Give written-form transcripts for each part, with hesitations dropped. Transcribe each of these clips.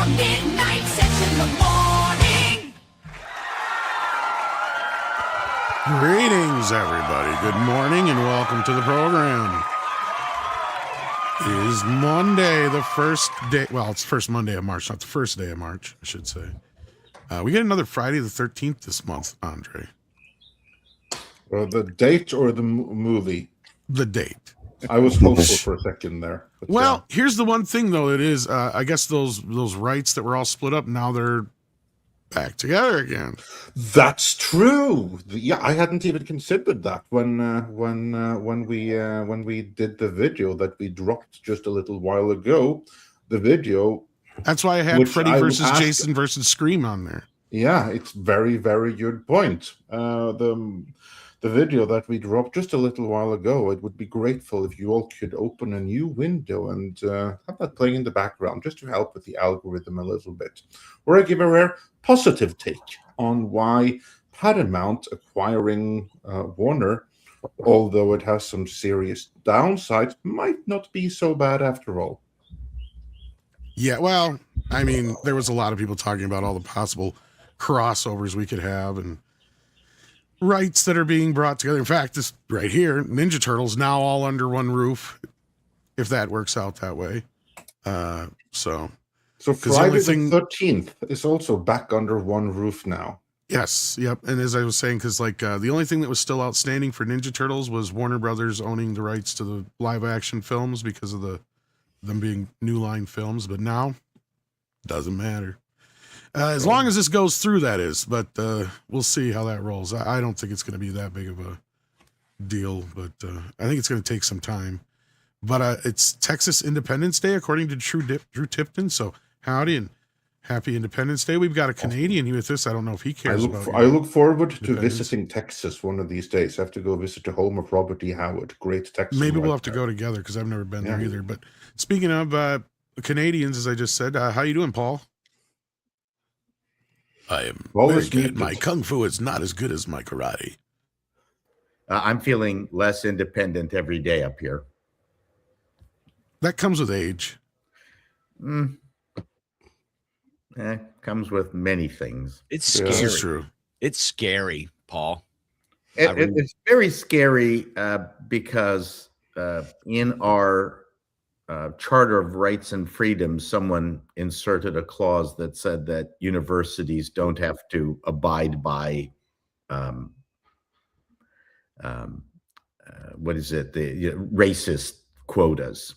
midnight 6 in the morning. Greetings, everybody. Good morning and welcome to the program. It is Monday, the first day. Well, it's the first Monday of March, not the first day of March, I should say. We get another Friday the 13th this month, Andre. The date or the movie? The date. I was hopeful for a second there. Well, here's the one thing, though. It is, I guess those rights that were all split up, now they're back together again. That's true. Yeah, I hadn't even considered that when we did the video that we dropped just a little while ago. The video. That's why I had Freddy versus Jason versus Scream on there. Yeah, it's very, very good point. The video that we dropped just a little while ago, it would be grateful if you all could open a new window and have that playing in the background just to help with the algorithm a little bit. Where I give a rare positive take on why Paramount acquiring Warner, although it has some serious downsides, might not be so bad after all. Yeah, well, I mean, there was a lot of people talking about all the possible crossovers we could have and rights that are being brought together. In fact, this right here, Ninja Turtles now all under one roof, if that works out that way. So Friday the 13th is also back under one roof now. Yes, yep. And as I was saying, because the only thing that was still outstanding for Ninja Turtles was Warner Brothers owning the rights to the live action films because of them being New Line films. But now, doesn't matter. As long as this goes through, that is. But we'll see how that rolls. I don't think it's going to be that big of a deal, but I think it's going to take some time. But it's Texas Independence Day, according to Drew Tipton. So howdy and happy Independence Day. We've got a Canadian here with us. I don't know if he cares I look forward to visiting Texas one of these days. I have to go visit the home of Robert E. Howard. Great Texas. Maybe we'll have to go together because I've never been there either. But speaking of Canadians, as I just said, how you doing, Paul? I am very good. My kung fu is not as good as my karate. I'm feeling less independent every day up here. That comes with age. Comes with many things. It's scary. This is true. It's scary, Paul. It's very scary because in our Charter of Rights and Freedoms, someone inserted a clause that said that universities don't have to abide by what is it? The racist quotas.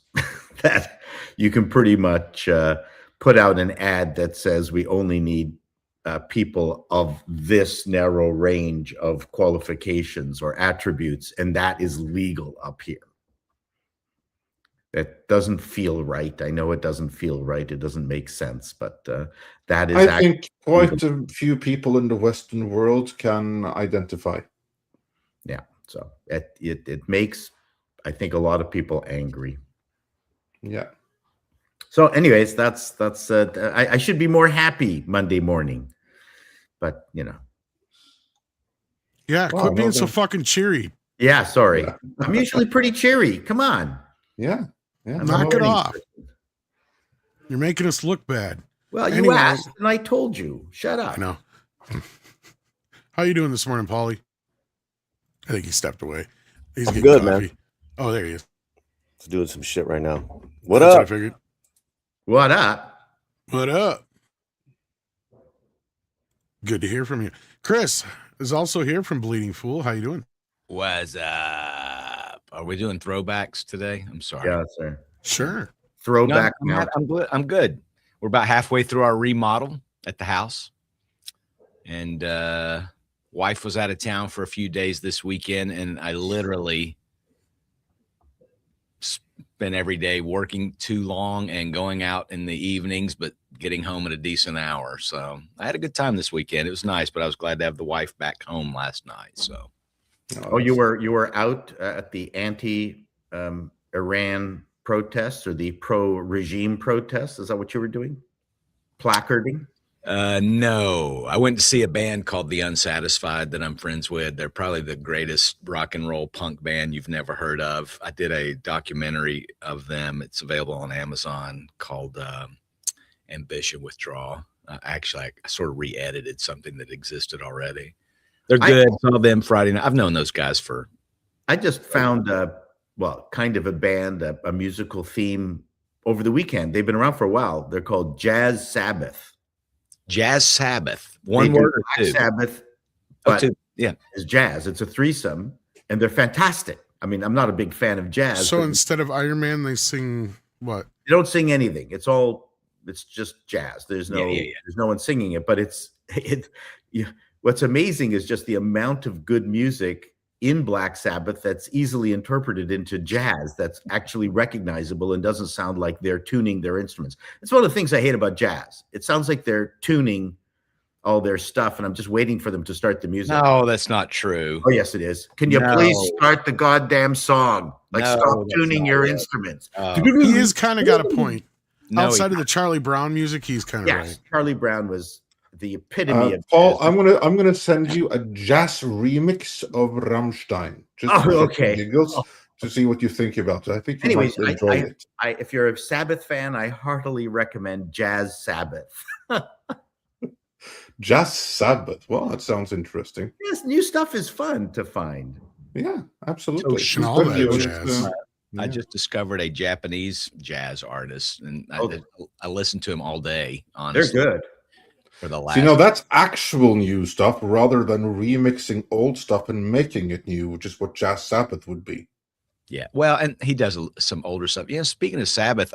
That you can pretty much put out an ad that says we only need people of this narrow range of qualifications or attributes, and that is legal up here. That doesn't feel right. I know it doesn't feel right. It doesn't make sense, but that is. I think quite a few people in the Western world can identify. Yeah, so it makes, I think, a lot of people angry. Yeah. So, anyways, that's. I should be more happy Monday morning, but you know. Yeah, quit being so fucking cheery. Yeah, sorry. Yeah. I'm usually pretty cheery. Come on. Yeah. Knock it off. You're making us look bad. Well, you asked, and I told you. Shut up. I know. How you doing this morning, Paulie? I think he stepped away. He's getting good, coffee. man. Oh, there he is. He's doing some shit right now. What up? I figured. What up? What up? Good to hear from you. Chris is also here from Bleeding Fool. How you doing? What's up? Are we doing throwbacks today? I'm sorry. Yeah, sir. Sure. Throwback. No, I'm good. We're about halfway through our remodel at the house. And wife was out of town for a few days this weekend, and I literally spent every day working too long and going out in the evenings, but getting home at a decent hour. So I had a good time this weekend. It was nice, but I was glad to have the wife back home last night. So. Oh, you were out at the anti-Iran protests or the pro-regime protests? Is that what you were doing? Placarding? No, I went to see a band called The Unsatisfied that I'm friends with. They're probably the greatest rock and roll punk band you've never heard of. I did a documentary of them. It's available on Amazon called Ambition Withdrawal. Actually, I sort of re-edited something that existed already. They're I- good. Saw them Friday night. I've known those guys for. I just found kind of a band, a musical theme over the weekend. They've been around for a while. They're called Jazz Sabbath. Jazz Sabbath. They One do word or Black two? Sabbath, Oh, but two. Yeah. it's jazz. It's a threesome, and they're fantastic. I mean, I'm not a big fan of jazz. So but instead of Iron Man, they sing what? they don't sing anything. It's just jazz. There's no Yeah. there's no one singing it, but what's amazing is just the amount of good music in Black Sabbath that's easily interpreted into jazz that's actually recognizable and doesn't sound like they're tuning their instruments. It's one of the things I hate about jazz. It sounds like they're tuning all their stuff, and I'm just waiting for them to start the music. No, that's not true. Oh, yes, it is. Can you please No. start the goddamn song? Like, No, stop that's tuning not your it. instruments. He is kind of got a point. No, Outside of the Charlie Brown music, he's kind of Yes, right. Charlie Brown was the epitome of Paul, jazz. I'm gonna send you a jazz remix of Rammstein. Just Oh, for shits and okay. giggles, to see what you think about it. I think you Anyways, might enjoy it. if you're a Sabbath fan, I heartily recommend Jazz Sabbath. Jazz Sabbath. Well, that sounds interesting. Yes, new stuff is fun to find. Yeah, absolutely. And all that Especially when jazz. it's, I yeah. just discovered a Japanese jazz artist, and I listened to him all day. They're Honestly, good. for the last. So, that's actual new stuff rather than remixing old stuff and making it new, which is what Jazz Sabbath would be. Yeah, well, and he does some older stuff. Yeah, speaking of Sabbath,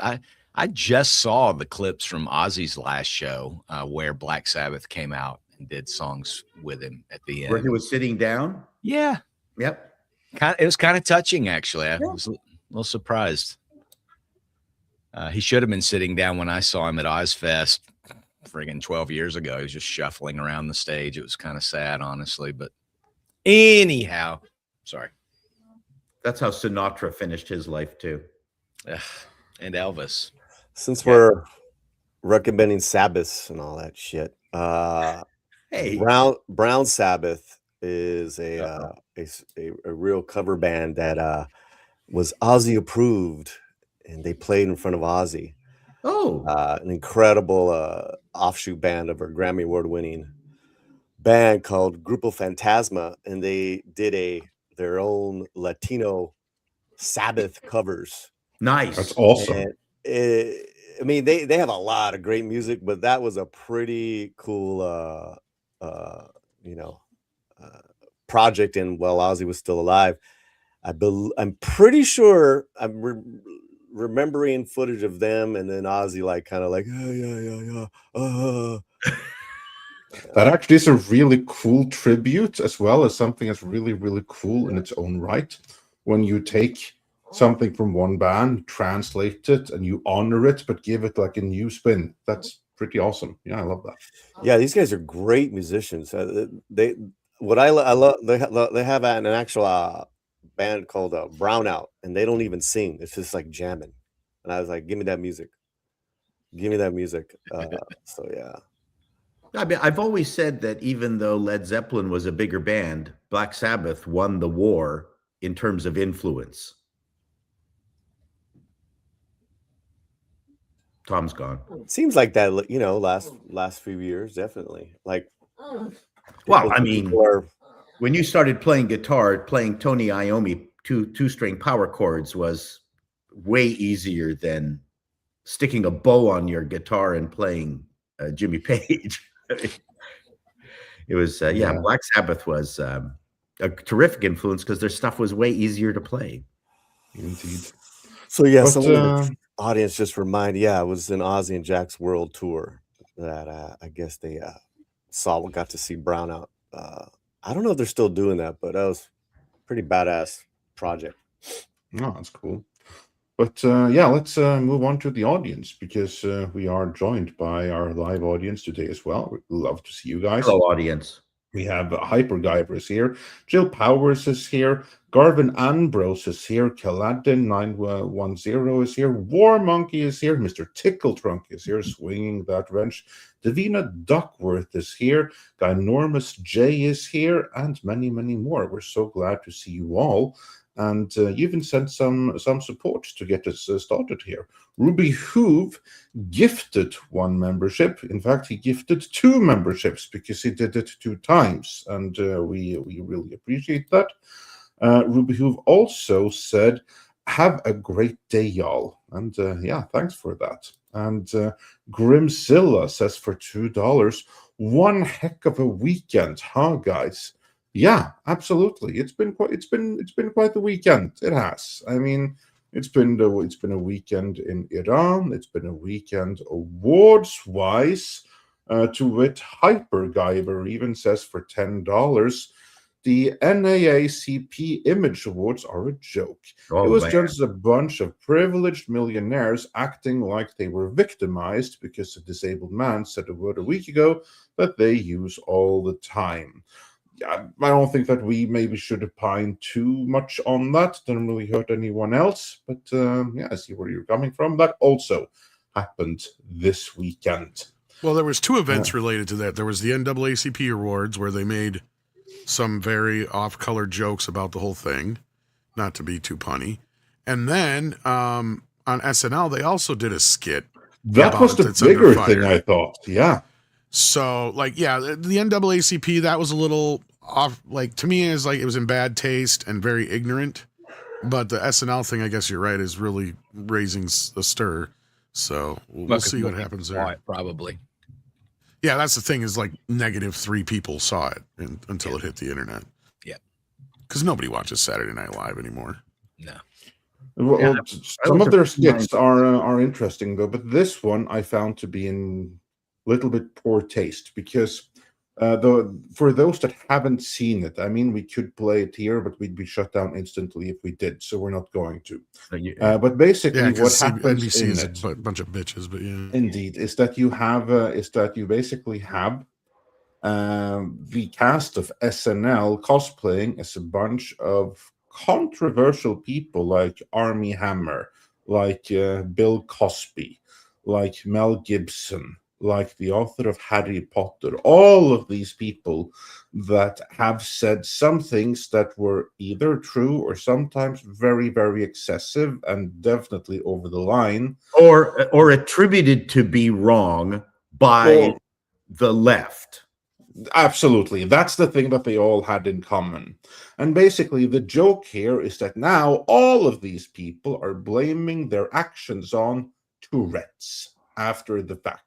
I just saw the clips from Ozzy's last show where Black Sabbath came out and did songs with him at the Where he end. was sitting down. Yeah, Yep. it was kind of touching, actually. I was a little surprised. He should have been sitting down when I saw him at Ozfest friggin' 12 years ago. He was just shuffling around the stage. It was kind of sad, honestly. But anyhow, sorry. That's how Sinatra finished his life too. Ugh, and Elvis. Since we're recommending Sabbaths and all that shit, Hey, Brown Sabbath is a real cover band that was Ozzy approved, and they played in front of Ozzy. An incredible offshoot band of a Grammy Award winning band called Grupo Fantasma, and they did their own Latino Sabbath covers. nice. That's awesome. And I mean, they have a lot of great music, but that was a pretty cool, project. And while Ozzy was still alive, I'm pretty sure I'm remembering footage of them, and then Ozzy kind of like, yeah. That actually is a really cool tribute, as well as something that's really, really cool in its own right. When you take something from one band, translate it, and you honor it, but give it like a new spin. That's pretty awesome. Yeah, I love that. Yeah, these guys are great musicians. They have an actual band called Brownout, and they don't even sing. It's just like jamming. And I was like, give me that music. So yeah. I mean, I've always said that even though Led Zeppelin was a bigger band, Black Sabbath won the war in terms of influence. Tom's gone. Seems like that, last few years, definitely. Like, Well, I mean, people are, when you started playing guitar, playing Tony Iommi two-string power chords was way easier than sticking a bow on your guitar and playing Jimmy Page. It was, Black Sabbath was a terrific influence because their stuff was way easier to play. Indeed. so yeah. But, Someone in the audience just reminded, it was an Ozzy and Jack's world tour that I guess they got to see Brownout. I don't know if they're still doing that, but that was pretty badass project. Oh, that's cool. But let's move on to the audience, because we are joined by our live audience today as well. We'd love to see you guys. Hello, audience. We have Hyperguyver is here, Jill Powers is here, Garvin Ambrose is here, Kaladin 910 is here, War Monkey is here, Mr. Tickle Trunk is here, swinging that wrench, Davina Duckworth is here, Ginormous J is here, and many, many more. We're so glad to see you all. and you even sent some support to get us started here. Ruby Hoove gifted 1 membership. In fact, he gifted 2 memberships because he did it 2 times, and we really appreciate that. Ruby Hoove also said, "Have a great day, y'all," and yeah, thanks for that. And Grimzilla says for $2, "One heck of a weekend, huh, guys?" Yeah, absolutely. It's been quite the weekend. It has. I mean, it's been a weekend in Iran. It's been a weekend awards-wise. To wit, Hypergiver even says for $10, "The NAACP Image Awards are a joke. Oh, it was man. just a bunch of privileged millionaires acting like they were victimized because a disabled man said a word a week ago that they use all the time." Yeah, I don't think that we maybe should opine too much on that. Didn't really hurt anyone else. But yeah, I see where you're coming from. That also happened this weekend. Well, there was 2 events related to that. There was the NAACP Awards where they made some very off-color jokes about the whole thing, not to be too punny. And then on SNL, they also did a skit. That was the bigger thing, I thought. Yeah. So, like, yeah, the NAACP, that was a little off. Like, to me, it was in bad taste and very ignorant. But the SNL thing, I guess you're right, is really raising a stir. So we'll see what happens there. Probably. Yeah, that's the thing is like -3 people saw it until it hit the internet. Yeah. Because nobody watches Saturday Night Live anymore. No. Well, some of their skits are interesting, though. But this one I found to be in little bit poor taste because for those that haven't seen it, I mean, we could play it here, but we'd be shut down instantly if we did, so we're not going to. But basically, what happens NBC in is it, a bunch of bitches, but yeah, indeed, is that you basically have the cast of SNL cosplaying as a bunch of controversial people like Armie Hammer, like Bill Cosby, like Mel Gibson, like the author of Harry Potter, all of these people that have said some things that were either true or sometimes very, very excessive and definitely over the line. Or attributed to be wrong by the left. Absolutely. That's the thing that they all had in common. And basically, the joke here is that now all of these people are blaming their actions on Tourette's after the fact.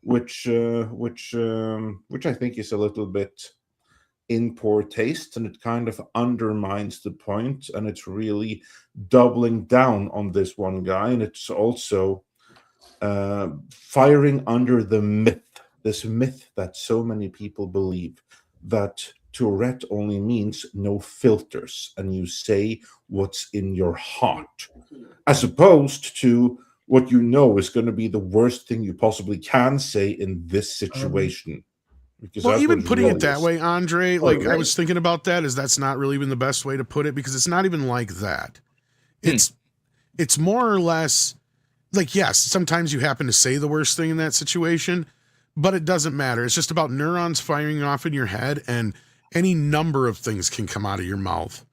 Which I think is a little bit in poor taste, and it kind of undermines the point, and it's really doubling down on this one guy, and it's also firing under this myth that so many people believe that Tourette only means no filters, and you say what's in your heart, as opposed to what you know is going to be the worst thing you possibly can say in this situation. Well, even putting it that way, Andre, like I was thinking about that, that's not really even the best way to put it, because it's not even like that. It's more or less like, yes, sometimes you happen to say the worst thing in that situation, but it doesn't matter. It's just about neurons firing off in your head, and any number of things can come out of your mouth.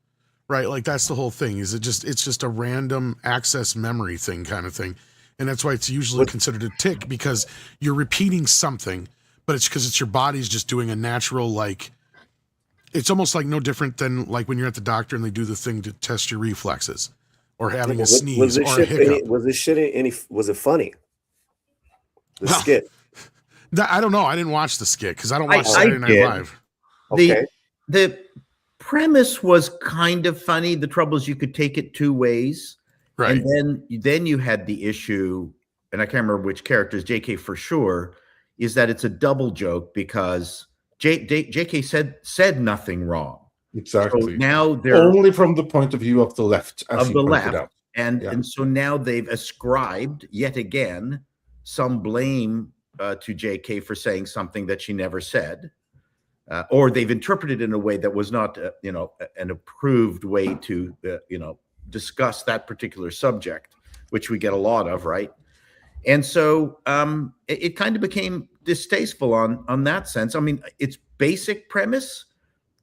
Right, like that's the whole thing. It's just a random access memory thing kind of thing, and that's why it's usually considered a tic, because you're repeating something, but it's because it's your body's just doing a natural, like, it's almost like no different than like when you're at the doctor and they do the thing to test your reflexes, or having a sneeze or a hiccup. Was it funny? The skit. I don't know. I didn't watch the skit because I don't watch Saturday Night Live. Okay. The premise was kind of funny. The trouble is you could take it 2 ways. Right. And then you had the issue, and I can't remember which characters, JK for sure, is that it's a double joke because JK said nothing wrong. Exactly. So now they're only from the point of view of the left, as of the left. out. And so now they've ascribed yet again some blame to JK for saying something that she never said. Or they've interpreted it in a way that was not, an approved way to, discuss that particular subject, which we get a lot of, right? And so it kind of became distasteful on that sense. I mean, its basic premise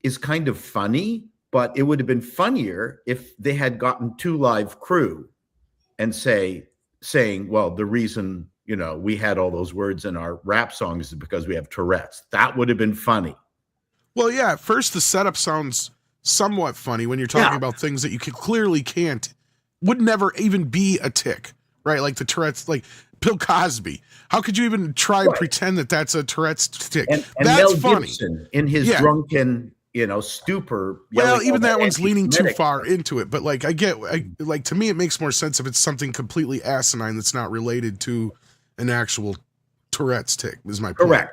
is kind of funny, but it would have been funnier if they had gotten 2 Live Crew and saying, well, the reason, you know, we had all those words in our rap songs is because we have Tourette's. That would have been funny. Well, yeah, at first the setup sounds somewhat funny when you're talking about things that you clearly would never even be a tick, right? Like the Tourette's, like Bill Cosby. How could you even try and pretend that that's a Tourette's tick? And that's Mel funny. Gibson in his drunken, you know, stupor. Well, even that one's leaning too far into it. But like, like to me, it makes more sense if it's something completely asinine that's not related to an actual Tourette's tick. Is my point. Correct.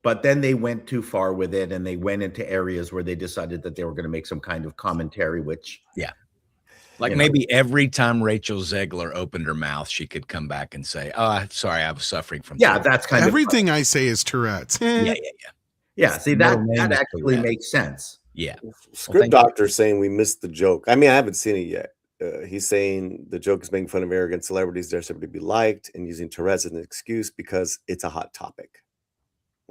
But then they went too far with it, and they went into areas where they decided that they were going to make some kind of commentary, which like maybe every time Rachel Zegler opened her mouth, she could come back and say, "Oh, sorry, I was suffering from." That's kind of everything I say is Tourette's. Yeah. See, that actually makes sense. Yeah. Script Doctor saying we missed the joke. I mean, I haven't seen it yet. He's saying the joke is making fun of arrogant celebrities, they're simply to be liked, and using Tourette's as an excuse because it's a hot topic.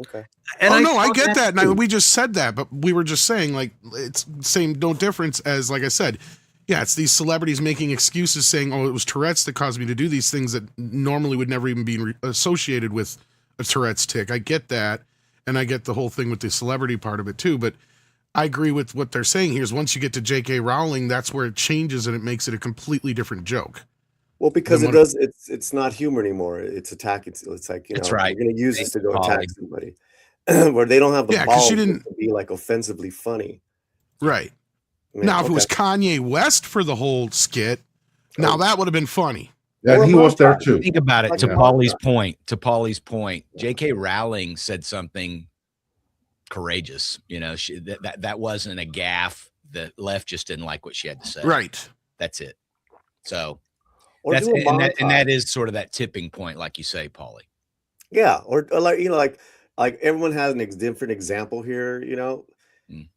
Okay. And I get that. And we just said that, but we were just saying, like, it's same, no difference as, like I said, yeah, it's these celebrities making excuses saying, oh, it was Tourette's that caused me to do these things that normally would never even be associated with a Tourette's tick. I get that. And I get the whole thing with the celebrity part of it too. But I agree with what they're saying here is once you get to J.K. Rowling, that's where it changes and it makes it a completely different joke. Well, because it's not humor anymore. It's attack. It's like, you know, right. You're going to use this to go attack somebody where they don't have the balls to be like offensively funny. Right. I mean, now, if it was Kanye West for the whole skit, now that would have been funny. Yeah, he was there too. Think about it. To Paulie's point, J.K. Rowling said something courageous. You know, that wasn't a gaffe. The left just didn't like what she had to say. Right. That's it. So that's and that is sort of that tipping point, like you say, Paulie. Yeah, or like, you know, like everyone has a different example here. You know,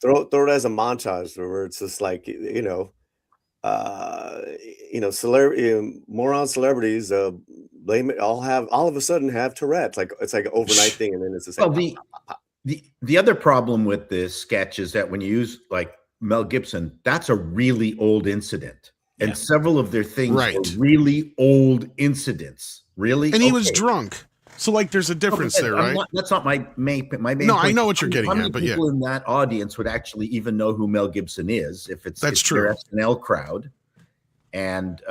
throw it as a montage where it's just like, you know, moron celebrities blame it all of a sudden have Tourette's. Like it's like an overnight thing, and then it's the same. Well, the other problem with this sketch is that when you use like Mel Gibson, that's a really old incident, and several of their things were really old incidents. Really, and he was drunk. So like, there's a difference there, right? That's not my main. No, I know what you're getting at, but people in that audience would actually even know who Mel Gibson is if it's true. Their SNL crowd, and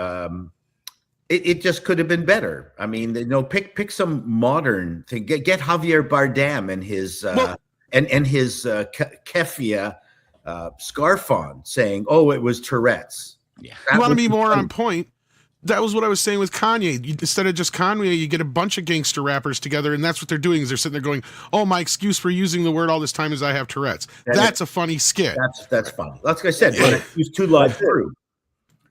it just could have been better. I mean, you know, pick some modern thing. Get Javier Bardem and his Keffia scarf on, saying, "Oh, it was Tourette's." Yeah, you want to be more on point. That was what I was saying with Kanye. Instead of just Kanye, you get a bunch of gangster rappers together, and that's what they're doing. Is they're sitting there going, "Oh, my excuse for using the word all this time is I have Tourette's." That's a funny skit. That's funny. Like I said, but it's 2 Live Crew.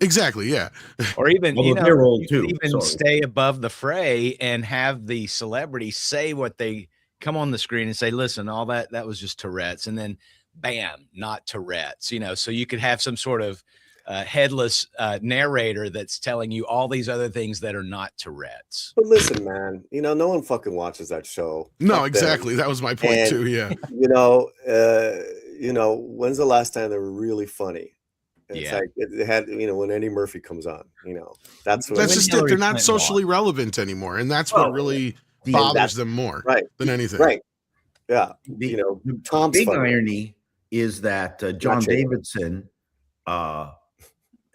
Exactly. Yeah. Or even they're old too. Even stay above the fray and have the celebrity say what they come on the screen and say, "Listen, all that was just Tourette's," and then bam, not Tourette's. You know, so you could have some sort of headless narrator that's telling you all these other things that are not Tourette's. But listen, man, you know, no one fucking watches that show. No, exactly. That was my point too. Yeah. You know, when's the last time they were really funny? It's like it had, you know, when Eddie Murphy comes on, you know, that's just it. They're not socially relevant anymore, and that's what really bothers them more than anything. Right. Yeah. You know, Tom's big irony is that John Davidson,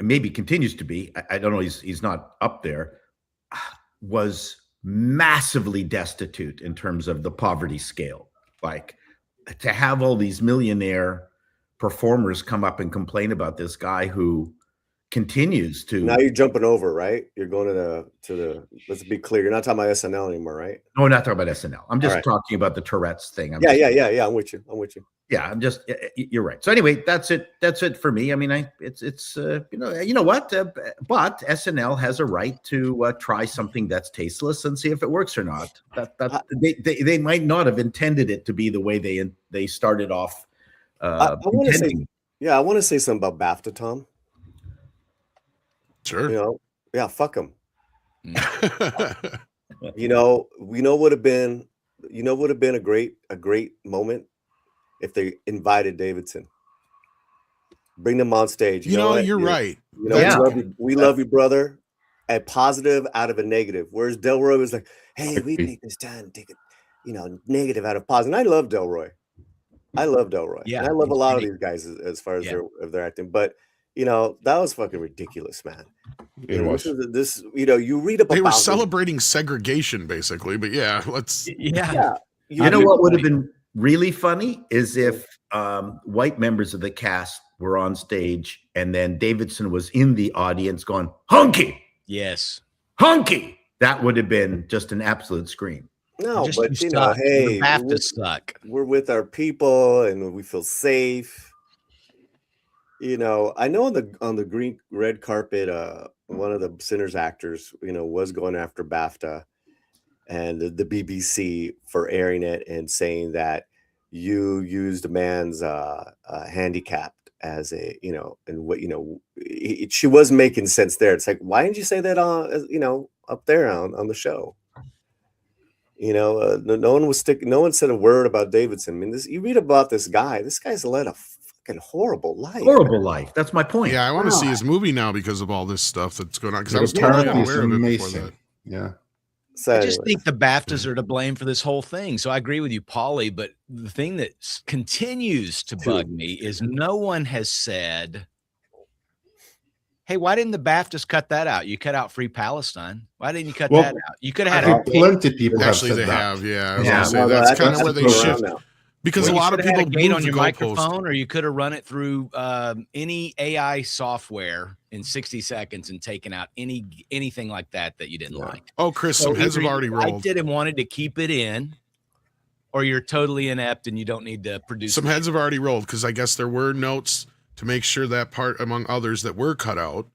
maybe continues to be, I don't know, he's not up there, was massively destitute in terms of the poverty scale. Like, to have all these millionaire performers come up and complain about this guy who continues to. Now you're jumping over, right? You're going to the. Let's be clear. You're not talking about SNL anymore, right? No, we're not talking about SNL. I'm just talking about the Tourette's thing. Yeah. I'm with you. Yeah, I'm just. You're right. So anyway, that's it for me. I mean, it's you know what? But SNL has a right to try something that's tasteless and see if it works or not. They might not have intended it to be the way they started off. I want to say something about BAFTA, Tom. Sure. You know, fuck them. You know, would have been a great moment if they invited Davidson. Bring them on stage. You know, what? you're right. You know, Yeah. we love you, brother. A positive out of a negative. Whereas Delroy was like, hey, we take this time to take it, negative out of positive. And I love Delroy. Yeah, And I love a lot of great. these guys as far as Yeah. their acting. But that was fucking ridiculous, man. It was. You read up They were about celebrating segregation, basically. But yeah, let's. Yeah. You know what would have been really funny is if white members of the cast were on stage and then Davidson was in the audience going, "Hunky, Yes. hunky." That would have been just an absolute scream. No, Just but you suck. hey, The BAFTAs suck. we're with our people and we feel safe. I know on the green red carpet, one of the Sinners actors, was going after BAFTA and the BBC for airing it and saying that you used a man's handicap as a, and what, she was making sense there. It's like, why didn't you say that up there on the show? No one said a word about Davidson. I mean, you read about this guy. This guy's led a fucking horrible life. Horrible life. That's my point. Yeah, I want to see his movie now because of all this stuff that's going on. Because Yeah, I was the totally character is unaware of it before amazing. that. Yeah. So I just anyway. think the BAFTAs are to blame for this whole thing. So I agree with you, Paulie. But the thing that continues to bug me is no one has said, hey, why didn't the BAFTAs cut that out? You cut out Free Palestine. Why didn't you cut Well, that out? You could have I had think plenty of people Actually, have they said that. have. Yeah, I was Yeah. gonna say No, that's kind of that's where they going around shift now. because Well, a you lot of could have had people a gate move on the your goalpost. microphone, or you could have run it through any AI software in 60 seconds and taken out anything like that you didn't like. Oh, Chris, some heads have either already you rolled. liked it and wanted to keep it in, or you're totally inept and you don't need to produce. Some heads have already rolled because I guess there were notes to make sure that part, among others, that were cut out,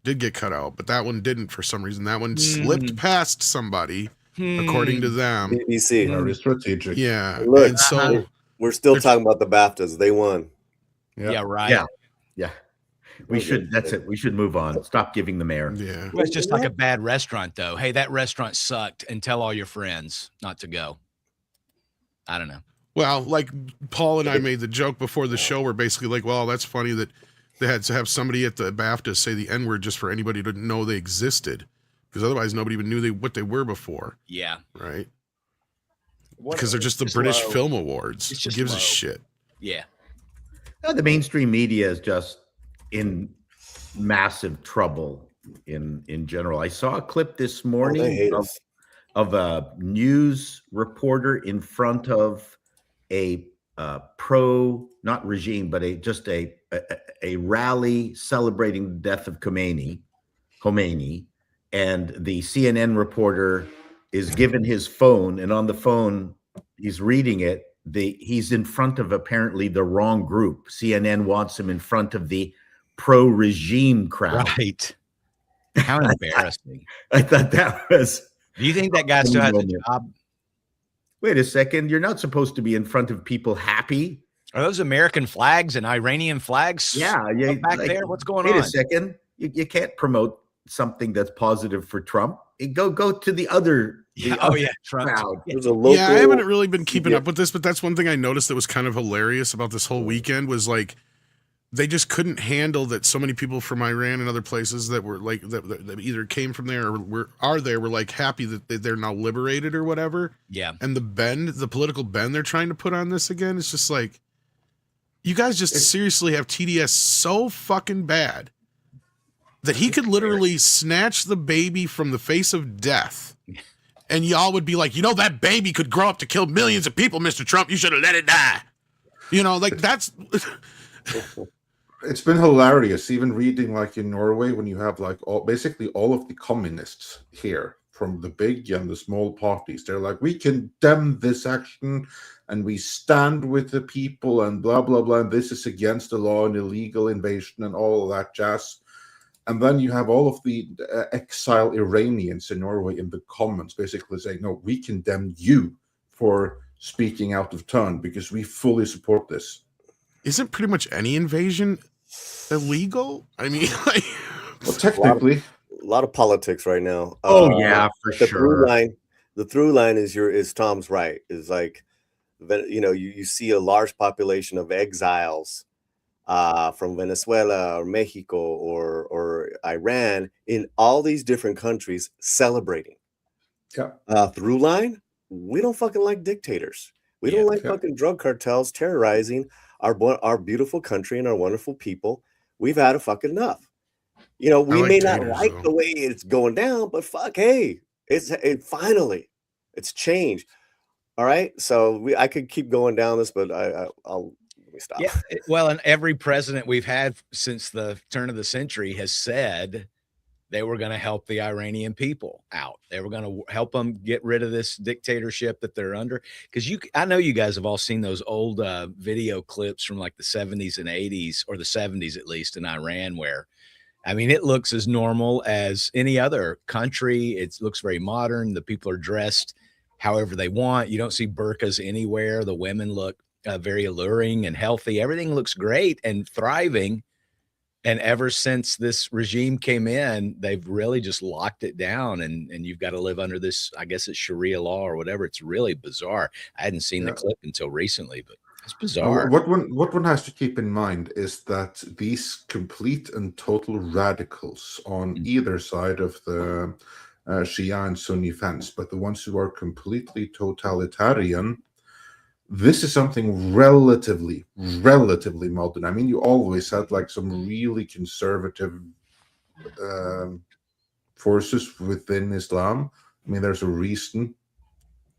did get cut out, but that one didn't for some reason. That one slipped past somebody, according to them. BBC. Very strategic. Yeah, Look, and so we're still talking about the BAFTAs. They won. Yeah, right. Yeah. Yeah. We should, that's it. We should move on. Stop giving the mayor. yeah, Well, it's just like a bad restaurant, though. Hey, that restaurant sucked, and tell all your friends not to go. I don't know. well, like Paul and I made the joke before the show, where basically like, well, that's funny that they had to have somebody at the BAFTA say the N-word just for anybody to know they existed, because otherwise nobody even knew what they were before, Yeah. right? Because they're just the It's British low. Film Awards. It's Who just gives a low. shit? Yeah. The mainstream media is just in massive trouble in general. I saw a clip this They morning hate us. of a news reporter in front of a not regime, but just a rally celebrating the death of Khomeini, and the CNN reporter is given his phone, and on the phone he's reading it. He's in front of apparently the wrong group. CNN wants him in front of the pro-regime crowd. Right. How embarrassing. I thought that was. Do you think that guy still has a job? Wait a second. You're not supposed to be in front of people happy. Are those American flags and Iranian flags? Yeah. up back there? What's going wait on? a second. You can't promote something that's positive for Trump. Go to the other. Yeah. the Oh, other yeah. Trump. crowd. There's a local. Yeah, I haven't really been keeping up with this, but that's one thing I noticed that was kind of hilarious about this whole weekend was like they just couldn't handle that so many people from Iran and other places that were like that either came from there or were like happy that they're now liberated or whatever. Yeah. And the political bend they're trying to put on this again, it's just like you guys just seriously have TDS so fucking bad that he could literally snatch the baby from the face of death. And y'all would be like, that baby could grow up to kill millions of people, Mr. Trump. You should have let it die. Like that's. It's been hilarious, even reading like in Norway when you have like basically all of the communists here from the big and the small parties. They're like, we condemn this action and we stand with the people and blah, blah, blah. And this is against the law and illegal invasion and all of that jazz. And then you have all of the exile Iranians in Norway in the comments basically saying, no, we condemn you for speaking out of turn because we fully support this. Isn't pretty much any invasion illegal? I mean, like, Well, technically, A lot of politics right now. Oh yeah, for the sure. through line is Tom's right. Is like that you see a large population of exiles from Venezuela or Mexico or Iran, in all these different countries celebrating. Through line, we don't fucking like dictators. We don't like fucking drug cartels terrorizing our beautiful country and our wonderful people. We've had a fucking enough. You know, we may not like the way it's going down, but fuck, hey, finally it's changed. All right, so I could keep going down this, but I'll let me stop. Yeah, well, and every president we've had since the turn of the century has said they were going to help the Iranian people out. They were going to help them get rid of this dictatorship that they're under. Because I know you guys have all seen those old video clips from like the 70s and 80s, or the 70s at least, in Iran, where, I mean, it looks as normal as any other country. It looks very modern. The people are dressed however they want. You don't see burqas anywhere. The women look very alluring and healthy. Everything looks great and thriving. And ever since this regime came in, they've really just locked it down. And you've got to live under this, I guess it's Sharia law or whatever. It's really bizarre. I hadn't seen the clip until recently, but it's bizarre. What one has to keep in mind is that these complete and total radicals on either side of the Shia and Sunni fence, but the ones who are completely totalitarian, this is something relatively modern. I mean, you always had like some really conservative forces within Islam. I mean, there's a reason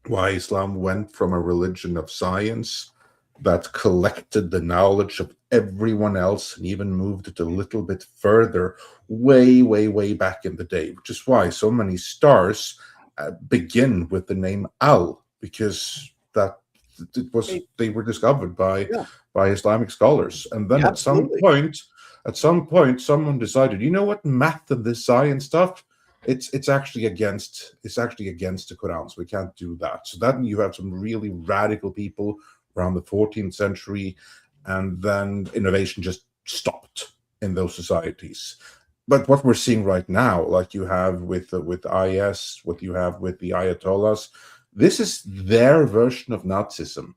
why Islam went from a religion of science that collected the knowledge of everyone else and even moved it a little bit further way back in the day, which is why so many stars begin with the name Al, because they were discovered by Islamic scholars. And then at some point someone decided, you know what, math and this science stuff, it's actually against the Quran, so we can't do that. So then you have some really radical people around the 14th century, and then innovation just stopped in those societies. But what we're seeing right now, like you have with IS, what you have with the Ayatollahs, this is their version of Nazism.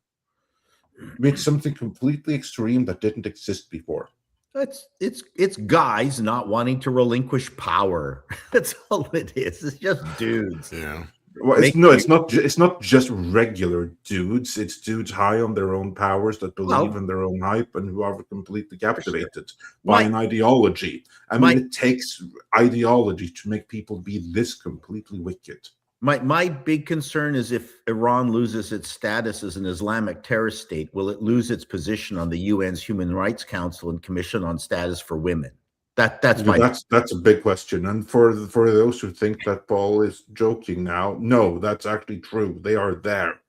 It's something completely extreme that didn't exist before. It's guys not wanting to relinquish power. That's all it is. It's just dudes. Yeah. Well, it's not just regular dudes. It's dudes high on their own powers that believe in their own hype and who are completely captivated by an ideology. I mean, it takes ideology to make people be this completely wicked. My big concern is if Iran loses its status as an Islamic terrorist state, will it lose its position on the UN's Human Rights Council and Commission on Status for Women? That's a big question. And for those who think that Paul is joking now, no, that's actually true. They are there.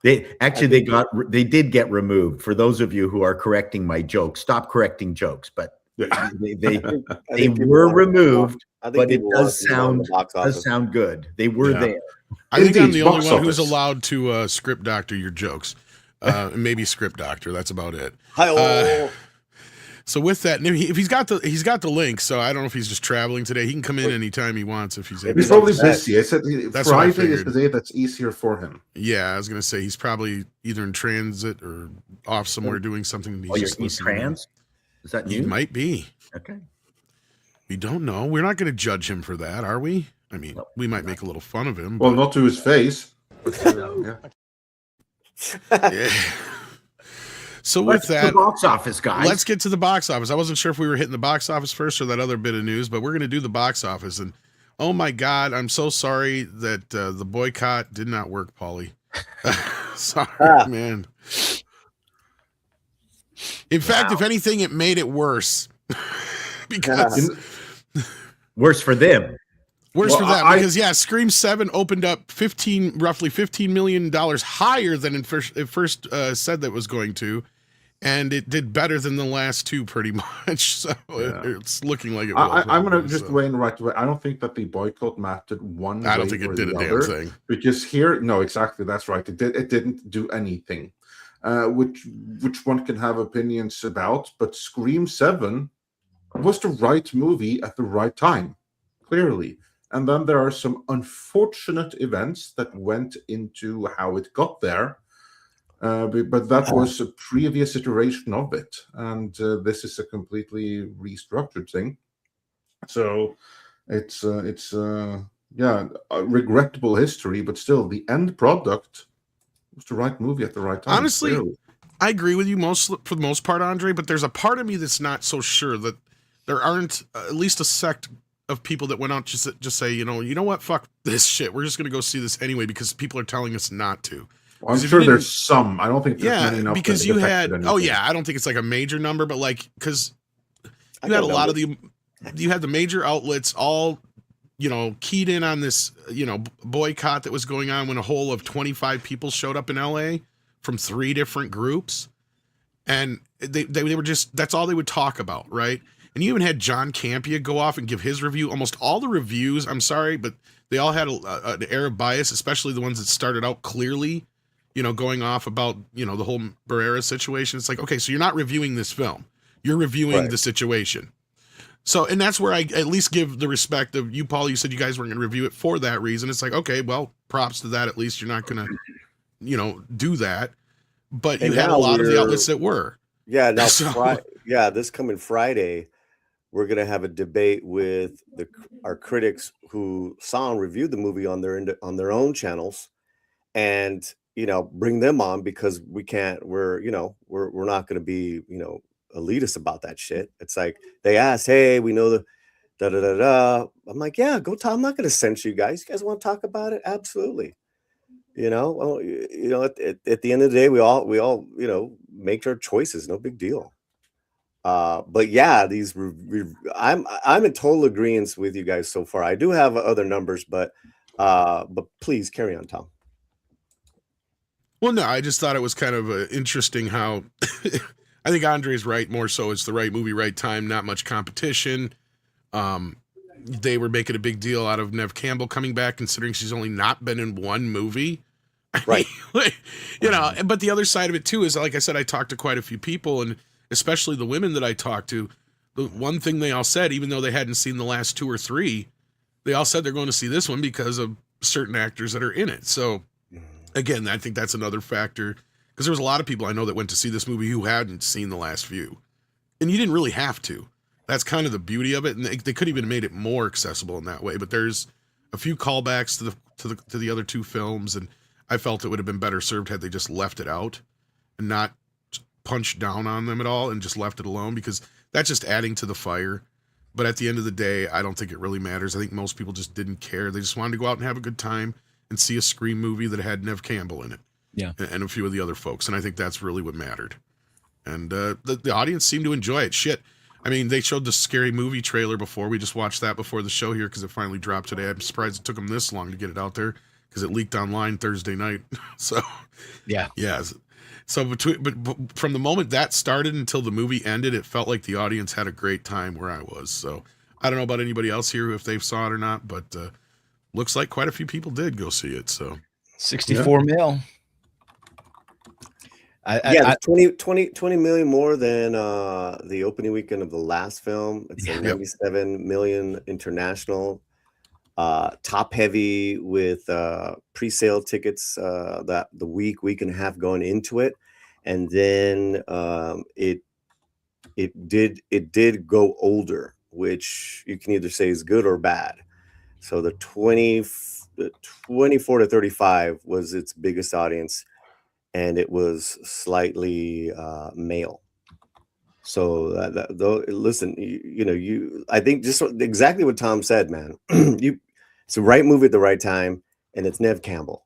They did get removed. For those of you who are correcting my jokes, stop correcting jokes. But they were removed. But it does sound good. They were there. I think I'm the only one who's allowed to script doctor your jokes. Maybe script doctor. That's about it. So with that, if he's got the link, so I don't know if he's just traveling today. He can come in anytime he wants if he's able. He's probably busy. I said Friday is the day that's easier for him. Yeah, I was gonna say he's probably either in transit or off somewhere doing something. He's trans? Is that new? He might be. Okay. We don't know. We're not going to judge him for that, are we? I mean, we might make a little fun of him. Well, not to his face. Yeah. So with that, the box office, guys. Let's get to the box office. I wasn't sure if we were hitting the box office first or that other bit of news, but we're going to do the box office. And oh my God, I'm so sorry that the boycott did not work, Paulie. Sorry, man. In fact, if anything, it made it worse. Because worse for them. Worse for that, because Scream 7 opened up roughly $15 million higher than it first said that it was going to, and it did better than the last two pretty much. So it's looking like it will. I'm going to just weigh in right away. I don't think that the boycott mattered one. I don't think it did a damn thing. Because here, no, exactly, that's right. It didn't do anything, which one can have opinions about. But Scream 7 was the right movie at the right time, clearly. And then there are some unfortunate events that went into how it got there. But that was a previous iteration of it, and this is a completely restructured thing. So it's yeah, a regrettable history, but still the end product was the right movie at the right time. Honestly, clearly. I agree with you for the most part, Andre, but there's a part of me that's not so sure that there aren't at least a sect of people that went out just say, you know what, fuck this shit. We're just going to go see this anyway because people are telling us not to. I'm sure there's some. I don't think there's many enough. Because you had, I don't think it's like a major number, but like, because you had a lot of you had the major outlets all, keyed in on this, boycott that was going on when a whole of 25 people showed up in LA from 3 different groups. And they were just, that's all they would talk about, right? And you even had John Campea go off and give his review. Almost all the reviews, I'm sorry, but they all had an air of bias, especially the ones that started out clearly, going off about, the whole Barrera situation. It's like, okay, so you're not reviewing this film. You're reviewing the situation. So, and that's where I at least give the respect of you, Paul. You said you guys weren't going to review it for that reason. It's like, okay, well, props to that. At least you're not going to, do that. But you had a lot of the outlets that were. Yeah. Now, this coming Friday, we're going to have a debate with our critics who saw and reviewed the movie on their own channels, and bring them on, because we're not going to be elitist about that shit. It's like they asked, hey, we know the da da da da. I'm like, yeah, go talk. I'm not going to censor you guys. You guys want to talk about it? Absolutely. At the end of the day, we all make our choices. No big deal. But yeah, I'm in total agreement with you guys so far. I do have other numbers, but please carry on, Tom. Well, no, I just thought it was kind of interesting how I think Andre's right. More so, it's the right movie, right time. Not much competition. They were making a big deal out of Neve Campbell coming back, considering she's only not been in one movie. Right. But the other side of it too is, like I said, I talked to quite a few people, and especially the women that I talked to, the one thing they all said, even though they hadn't seen the last 2 or 3, they all said they're going to see this one because of certain actors that are in it. So again, I think that's another factor, because there was a lot of people I know that went to see this movie who hadn't seen the last few, and you didn't really have to. That's kind of the beauty of it, and they could even made it more accessible in that way. But there's a few callbacks to the other 2 films, and I felt it would have been better served had they just left it out and not punched down on them at all and just left it alone, because that's just adding to the fire. But at the end of the day, I don't think it really matters. I think most people just didn't care. They just wanted to go out and have a good time and see a Scream movie that had Neve Campbell in it. Yeah. And a few of the other folks. And I think that's really what mattered. And the audience seemed to enjoy it. Shit. I mean, they showed the Scary Movie trailer before. We just watched that before the show here because it finally dropped today. I'm surprised it took them this long to get it out there, because it leaked online Thursday night. So, yeah. So but from the moment that started until the movie ended, it felt like the audience had a great time where I was. So I don't know about anybody else here if they saw it or not, but looks like quite a few people did go see it. So 64 mil. 20 million more than the opening weekend of the last film. It's a 97 million international. Top heavy with pre-sale tickets that the week and a half going into it, and then it did go older, which you can either say is good or bad. So the 24 to 35 was its biggest audience, and it was slightly male. So listen, I think just exactly what Tom said, man. It's the right movie at the right time, and it's Neve Campbell.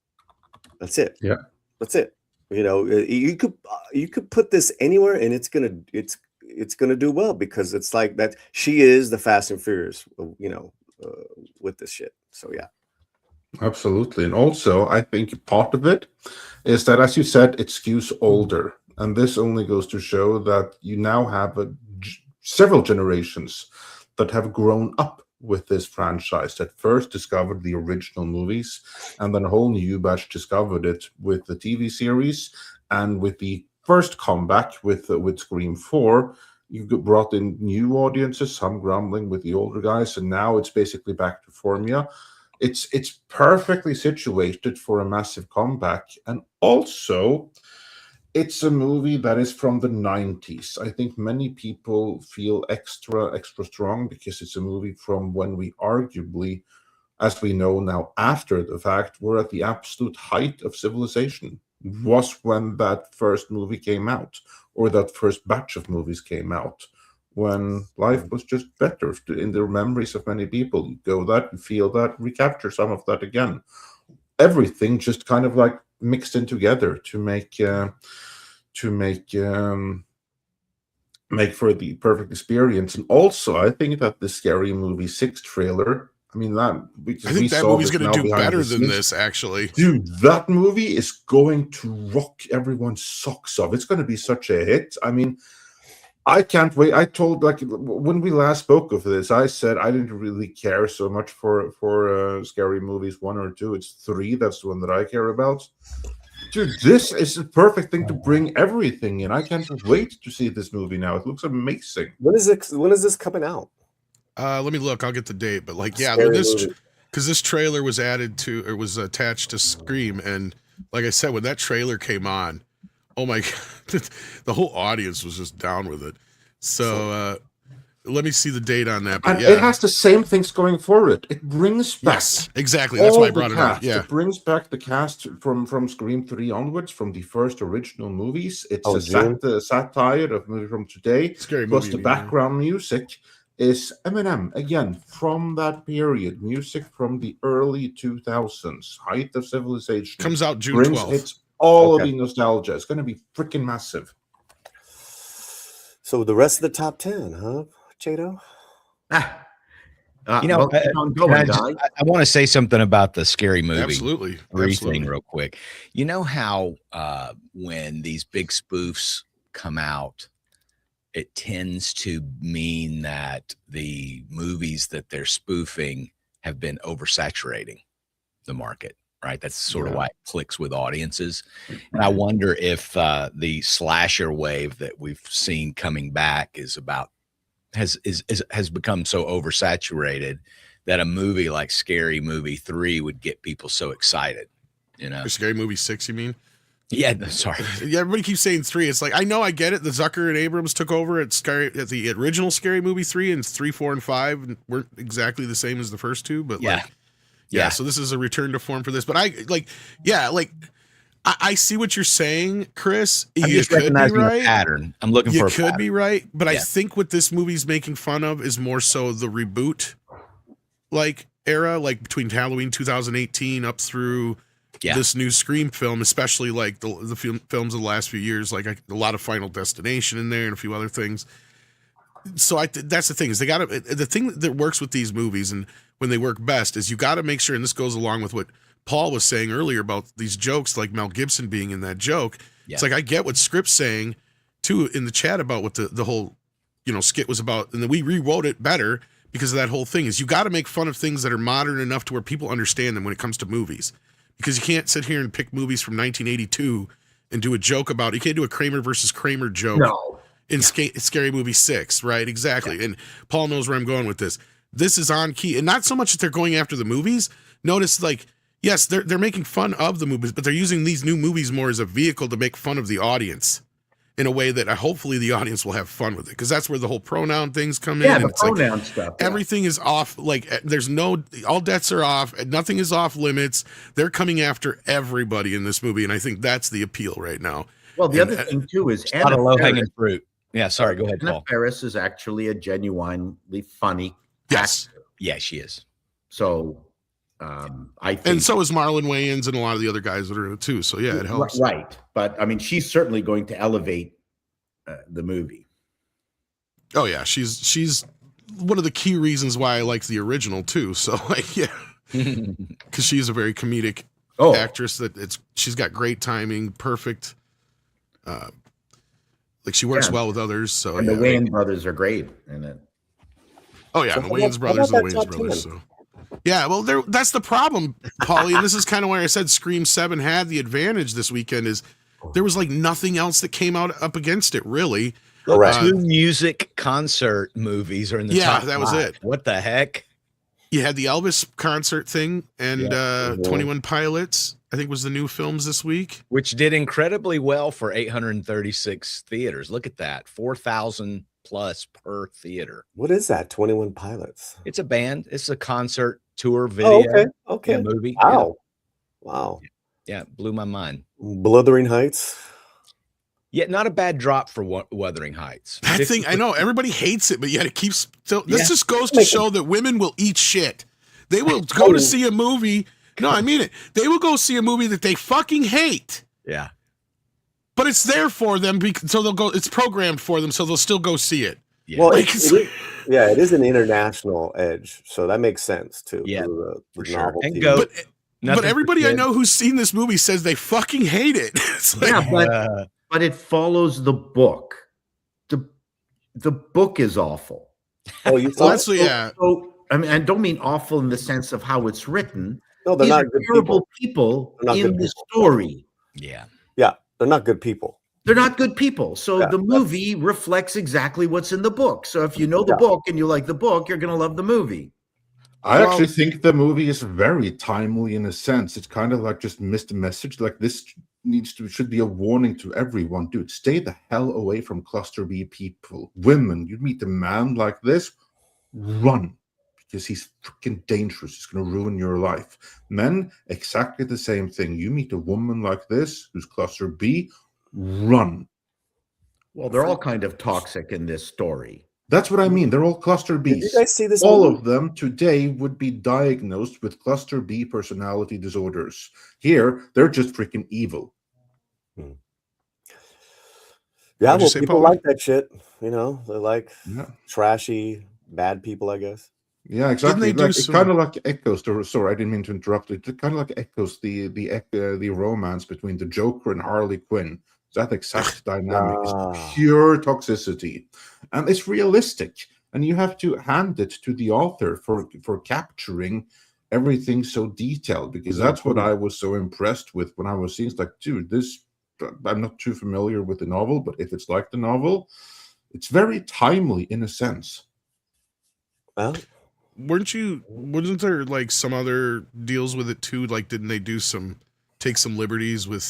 That's it. Yeah, that's it. You could put this anywhere, and it's gonna do well, because it's like that. She is the Fast and Furious, with this shit. So yeah. Absolutely. And also, I think part of it is that, as you said, it skews older. And this only goes to show that you now have several generations that have grown up with this franchise, that first discovered the original movies, and then a whole new batch discovered it with the TV series, and with the first comeback with Scream 4. You brought in new audiences, some grumbling with the older guys, and now it's basically back to formula. It's perfectly situated for a massive comeback. And also, it's a movie that is from the 90s. I think many people feel extra strong because it's a movie from when we arguably, as we know now after the fact, were at the absolute height of civilization. Was when that first movie came out, or that first batch of movies came out, when life was just better in the memories of many people. You go that, you feel that, recapture some of that again. Everything just kind of like mixed in together to make for the perfect experience. And also, I think that the Scary Movie 6 trailer, I mean, that I think that movie's going to do better than this, actually. Dude, that movie is going to rock everyone's socks off. It's going to be such a hit. I mean, I can't wait. I told, like, when we last spoke of this, I said I didn't really care so much for Scary Movies 1 or 2. It's 3. That's the one that I care about. Dude, this is the perfect thing to bring everything in. I can't wait to see this movie now. It looks amazing. When is this coming out? Let me look. I'll get the date. But like, yeah, Scary because this trailer was added to, or was attached to Scream, and like I said, when that trailer came on, oh my god, the whole audience was just down with it. So let me see the date on that. But and yeah, it has the same things going for it. It brings back exactly. That's why I brought the it up. cast. Yeah, It brings back the cast from Scream 3 onwards, from the first original movies. It's a satire of movie from today. Scary Plus movie. the background music is Eminem, again, from that period. Music from the early 2000s, height of civilization. Comes out June brings 12th. It's all of the nostalgia. It's going to be freaking massive. So the rest of the top 10, huh, Jado? You know, I want to say something about the Scary Movie. Absolutely. Thing real quick. You know how when these big spoofs come out, it tends to mean that the movies that they're spoofing have been oversaturating the market, right? That's sort of why it clicks with audiences. And I wonder if the slasher wave that we've seen coming back has become so oversaturated that a movie like Scary Movie 3 would get people so excited, you know? Or Scary Movie 6, you mean? Yeah, sorry. Yeah, everybody keeps saying 3. It's like, I know, I get it. The Zucker and Abrams took over at the original Scary Movie 3, and 3, 4, and 5 weren't exactly the same as the first two, but yeah. So this is a return to form for this. But I see what you're saying, Chris. I'm just recognizing a pattern. I'm looking for a pattern. You could be right, but I think what this movie's making fun of is more so the reboot era, like between Halloween 2018 up through this new Scream film, especially like the films of the last few years, like a lot of Final Destination in there and a few other things. So that's the thing, is the thing that works with these movies, and when they work best, is you got to make sure, and this goes along with what Paul was saying earlier about these jokes, like Mel Gibson being in that joke. It's like, I get what Script's saying too in the chat about what the whole, skit was about. And then we rewrote it better because of that whole thing, is you got to make fun of things that are modern enough to where people understand them when it comes to movies, because you can't sit here and pick movies from 1982 and do a joke about it. You can't do a Kramer versus Kramer joke in Scary Movie 6, right? Exactly. And Paul knows where I'm going with this. This is on key, and not so much that they're going after the movies. Notice, like, yes, they're making fun of the movies, but they're using these new movies more as a vehicle to make fun of the audience in a way that hopefully the audience will have fun with it, because that's where the whole pronoun things come in. Yeah, and the pronoun stuff. Everything is off. Like, all debts are off. Nothing is off limits. They're coming after everybody in this movie, and I think that's the appeal right now. Well, the other thing too is a lot of low-hanging fruit. Yeah, sorry, go ahead, Anna Paul. Faris is actually a genuinely funny actor. Yeah, she is. So I think, and so is Marlon Wayans and a lot of the other guys that are in it too. So yeah, it helps. Right. But I mean, she's certainly going to elevate the movie. Oh yeah, she's one of the key reasons why I like the original too. So because she's a very comedic actress she's got great timing, perfect. Like, she works well with others. So and the Wayans brothers are great in it. Oh yeah, the Wayans brothers and the Wayans brothers. So. Yeah, well, that's the problem, Paulie, and this is kind of where I said Scream 7 had the advantage this weekend, is there was like nothing else that came out up against it, really. Two music concert movies are in the top. Yeah, that was it. What the heck? You had the Elvis concert thing and 21 Pilots, I think was the new films this week. Which did incredibly well for 836 theaters. Look at that. 4,000 plus per theater. What is that? 21 Pilots. It's a band. It's a concert tour video. Oh, okay. Yeah, movie. Wow. Wow. Yeah, blew my mind. Blithering Heights. Yeah, not a bad drop for Wuthering Heights. That thing, I know everybody hates it, but yet it keeps still. This Yeah. just goes to show that women will eat shit. They will go to see a movie. No, I mean it. They will go see a movie that they fucking hate, Yeah. but it's there for them, so they'll go. It's programmed for them, so they'll still go see it. Yeah. Well, Like, it is an international edge, so that makes sense too. Yeah, the for sure. novelty. And go. but Nothing for everybody I kids. know who's seen this movie says they fucking hate it. It's like, Yeah, but it follows the book. The book is awful. Oh, you well, saw that's it? yeah. So I mean, I don't mean awful in the sense of how it's written. No, they're These not are good terrible people They're not in good the people. story. Yeah. Yeah, they're not good people. They're not good people. So Yeah, the movie reflects exactly what's in the book. So if you know the Yeah. book and you like the book, you're going to love the movie. I Well- actually think the movie is very timely in a sense. It's kind of like just missed a message. Like this should be a warning to everyone. Dude, stay the hell away from cluster B people. Women, you meet a man like this, run. Because he's freaking dangerous. He's going to ruin your life. Men, exactly the same thing. You meet a woman like this who's cluster B, run. Well, they're all kind of toxic in this story. That's what I mean. They're all cluster Did you Bs. guys see this? All movie? of them today would be diagnosed with cluster B personality disorders. Here, they're just freaking evil. Yeah, What'd you well, say, people Paul? like that shit. You know, they like Yeah. trashy, bad people, I guess. Yeah, exactly. they do Like, it some- kind of like echoes. Sorry, I didn't mean to interrupt. It kind of like echoes the romance between the Joker and Harley Quinn. That exact dynamic is Ah. pure toxicity, and it's realistic. And you have to hand it to the author for capturing everything so detailed, because that's what I was so impressed with when I was seeing. It's like, dude, this. I'm not too familiar with the novel, but if it's like the novel, it's very timely in a sense. Well, Wasn't there like some other deals with it too? Like, didn't they take some liberties with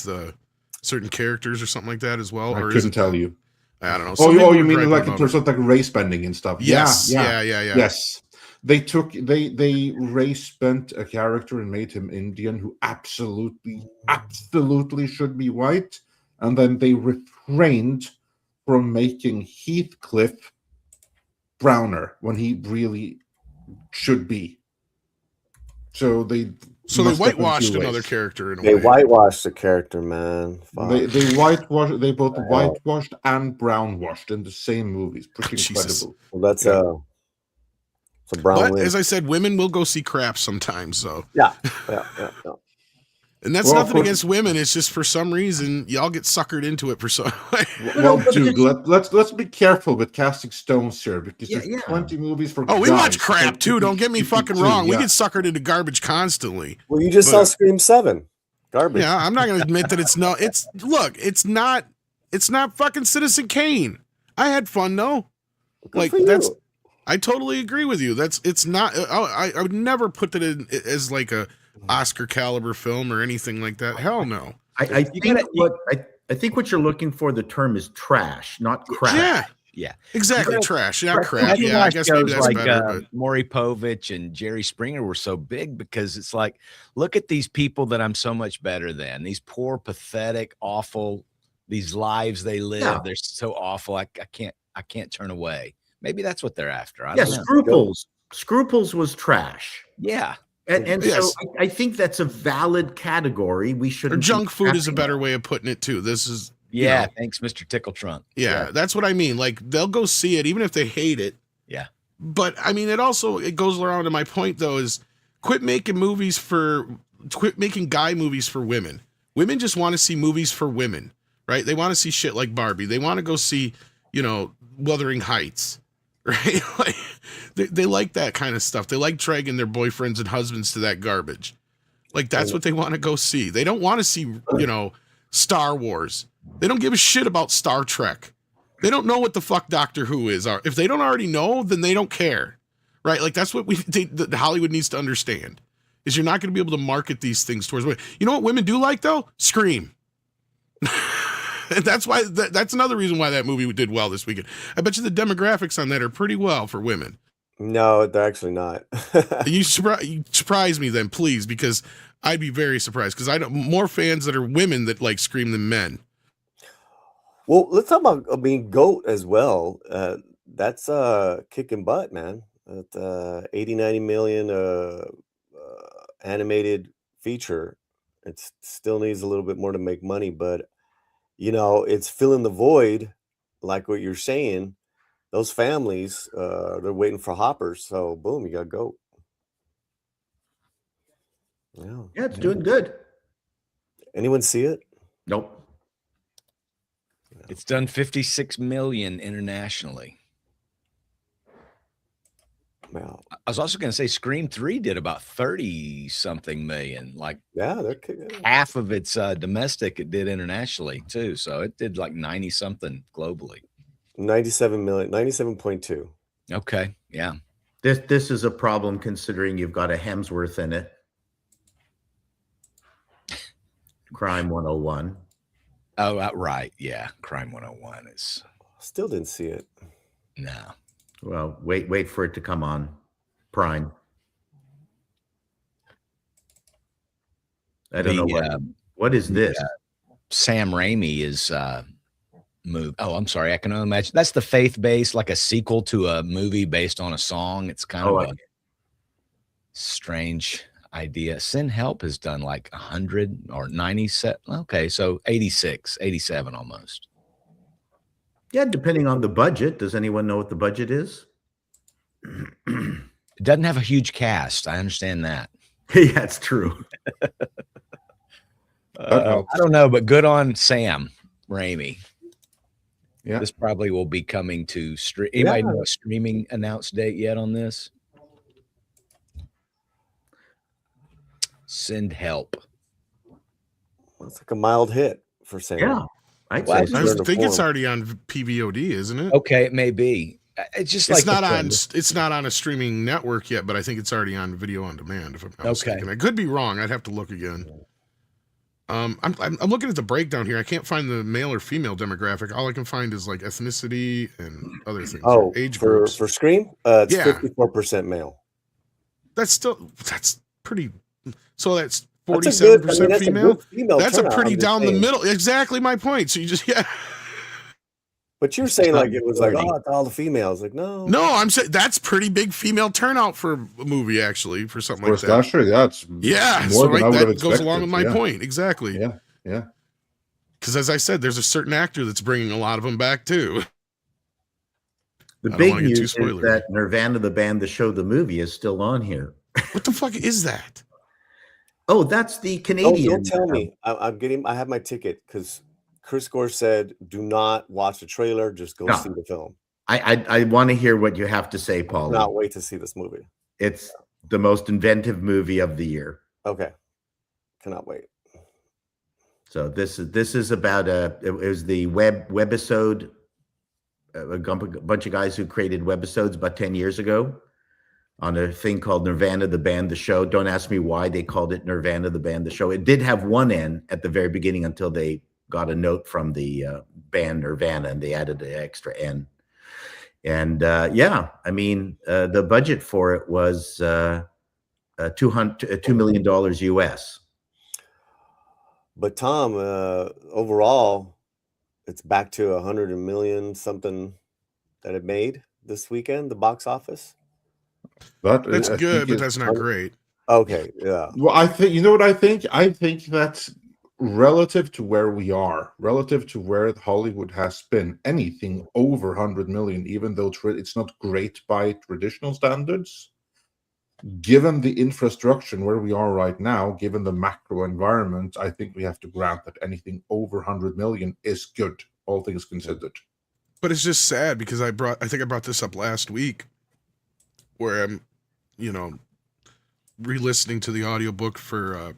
certain characters or something like that as well? I Or is couldn't it, tell you. I don't know. Oh, Some you people were mean griping like in about terms it. of like race bending and stuff? Yes, Yeah. yeah. Yes. They race bent a character and made him Indian who absolutely should be white, and then they refrained from making Heathcliff browner when he really should be. So they So they messed up in whitewashed two another ways. character in a they way. whitewashed the character, man. Fuck. They whitewashed. They both Wow. whitewashed and brownwashed in the same movies. Pretty Jesus. incredible. Well, that's Yeah. it's a brown But win. as I said, women will go see crap sometimes. So, yeah. and that's Well, nothing for- against women. It's just for some reason y'all get suckered into it for some. Well, but dude, it's- let's be careful with casting stones here, because Yeah, there's yeah. 20 movies for Oh, we guys, watch crap so too. Don't get me fucking wrong. We yeah. get suckered into garbage constantly. Well, you just But- saw Scream 7. Garbage. Yeah, I'm not going to admit that it's no. It's not fucking Citizen Kane. I had fun though. Good Like for you. that's. I totally agree with you. It's not. I would never put that in as like a Oscar caliber film or anything like that. Hell no. I think what you're looking for, the term is trash, not crap. Yeah. Yeah. Exactly. You gotta- Trash, not I crap. think Yeah, I why guess maybe shows that's like better. Maury Povich and Jerry Springer were so big because it's like, look at these people that I'm so much better than. These poor, pathetic, awful, these lives they live. Yeah. They're so awful. I can't turn away. Maybe that's what they're after. I Yeah, don't know. Scruples was trash. Yeah. And Yes. so I think that's a valid category. We should. Or junk food is a better way of putting it too. This is Yeah. know. Thanks, Mr. Tickle Trunk. yeah, that's what I mean. Like they'll go see it even if they hate it. Yeah. But I mean, it goes around to my point though is quit making guy movies for women. Women just want to see movies for women, right? They want to see shit like Barbie. They want to go see, Wuthering Heights, right? Like they like that kind of stuff. They like dragging their boyfriends and husbands to that garbage. Like that's what they want to go see. They don't want to see, Star Wars. They don't give a shit about Star Trek. They don't know what the fuck Doctor Who is. If they don't already know, then they don't care, right? Like that's what Hollywood needs to understand. is you're not going to be able to market these things towards women. You know what women do like though? Scream. And that's why that's another reason why that movie did well this weekend. I bet you the demographics on that are pretty well for women. No, they're actually not. You surprise me then, please, because I'd be very surprised because I know more fans that are women that like Scream than men. Well, let's talk about GOAT as well. That's kicking butt, man. At 80, 90 million animated feature. It still needs a little bit more to make money, but it's filling the void, like what you're saying. Those families, they're waiting for hoppers. So boom, you got GOAT. Yeah, it's doing good. Anyone see it? Nope. It's done 56 million internationally. Wow. I was also going to say Scream 3 did about 30 something million. Like they're half of its domestic it did internationally too. So it did like 90 something globally. 97 million, 97.2. Okay. Yeah. This is a problem considering you've got a Hemsworth in it. Crime 101. Oh, right. Yeah. Crime 101 is. Still didn't see it. No. Well, wait for it to come on Prime. I don't know what is this? Sam Raimi is movie. Oh, I'm sorry. I can only imagine that's the faith-based, like a sequel to a movie based on a song. It's kind of a strange idea. Sin Help has done like 100 or 97. Okay, so 86, 87 almost. Yeah, depending on the budget. Does anyone know what the budget is? It doesn't have a huge cast. I understand that. Yeah, it's true. I don't know, but good on Sam Raimi. Yeah. This probably will be coming to stream. Anybody know a streaming announced date yet on this? Send Help. It's like a mild hit for Sam. Yeah. I think it's already on PVOD, isn't it? Okay, it may be. It's just it's not on a streaming network yet, but I think it's already on video on demand. If I'm not mistaken, I could be wrong. I'd have to look again. I'm looking at the breakdown here. I can't find the male or female demographic. All I can find is like ethnicity and other things. Oh, age groups for Scream, it's 54% male. That's pretty. So that's 47% female. That's a pretty down the middle. Exactly my point. So you just But you're saying like it was like, oh, it's all the females. Like no, I'm saying that's pretty big female turnout for a movie, actually, for something like that. Slasher, So that goes along with my point. Exactly. Yeah. Because as I said, there's a certain actor that's bringing a lot of them back too. The big news is that Nirvana, the band, the show, the movie is still on here. What the fuck is that? Oh, that's the Canadian. Oh, don't tell me. I have my ticket because Chris Gore said, "Do not watch the trailer. Just go see the film." I want to hear what you have to say, Paul. Cannot wait to see this movie. It's the most inventive movie of the year. Okay, cannot wait. So this is about it was the webisode, a bunch of guys who created webisodes about 10 years ago on a thing called Nirvana, the band, the show. Don't ask me why they called it Nirvana, the band, the show. It did have one N at the very beginning until they got a note from the band Nirvana and they added an extra N. And the budget for it was $2 million US. But Tom, overall, it's back to 100 million something that it made this weekend, the box office. That's good, but that's not great. Okay, yeah. Well, I think you know what I think. I think that's relative to where we are, relative to where Hollywood has been. Anything over 100 million, even though it's not great by traditional standards, given the infrastructure where we are right now, given the macro environment, I think we have to grant that anything over 100 million is good, all things considered. But it's just sad because I think I brought this up last week, where I'm, re-listening to the audiobook for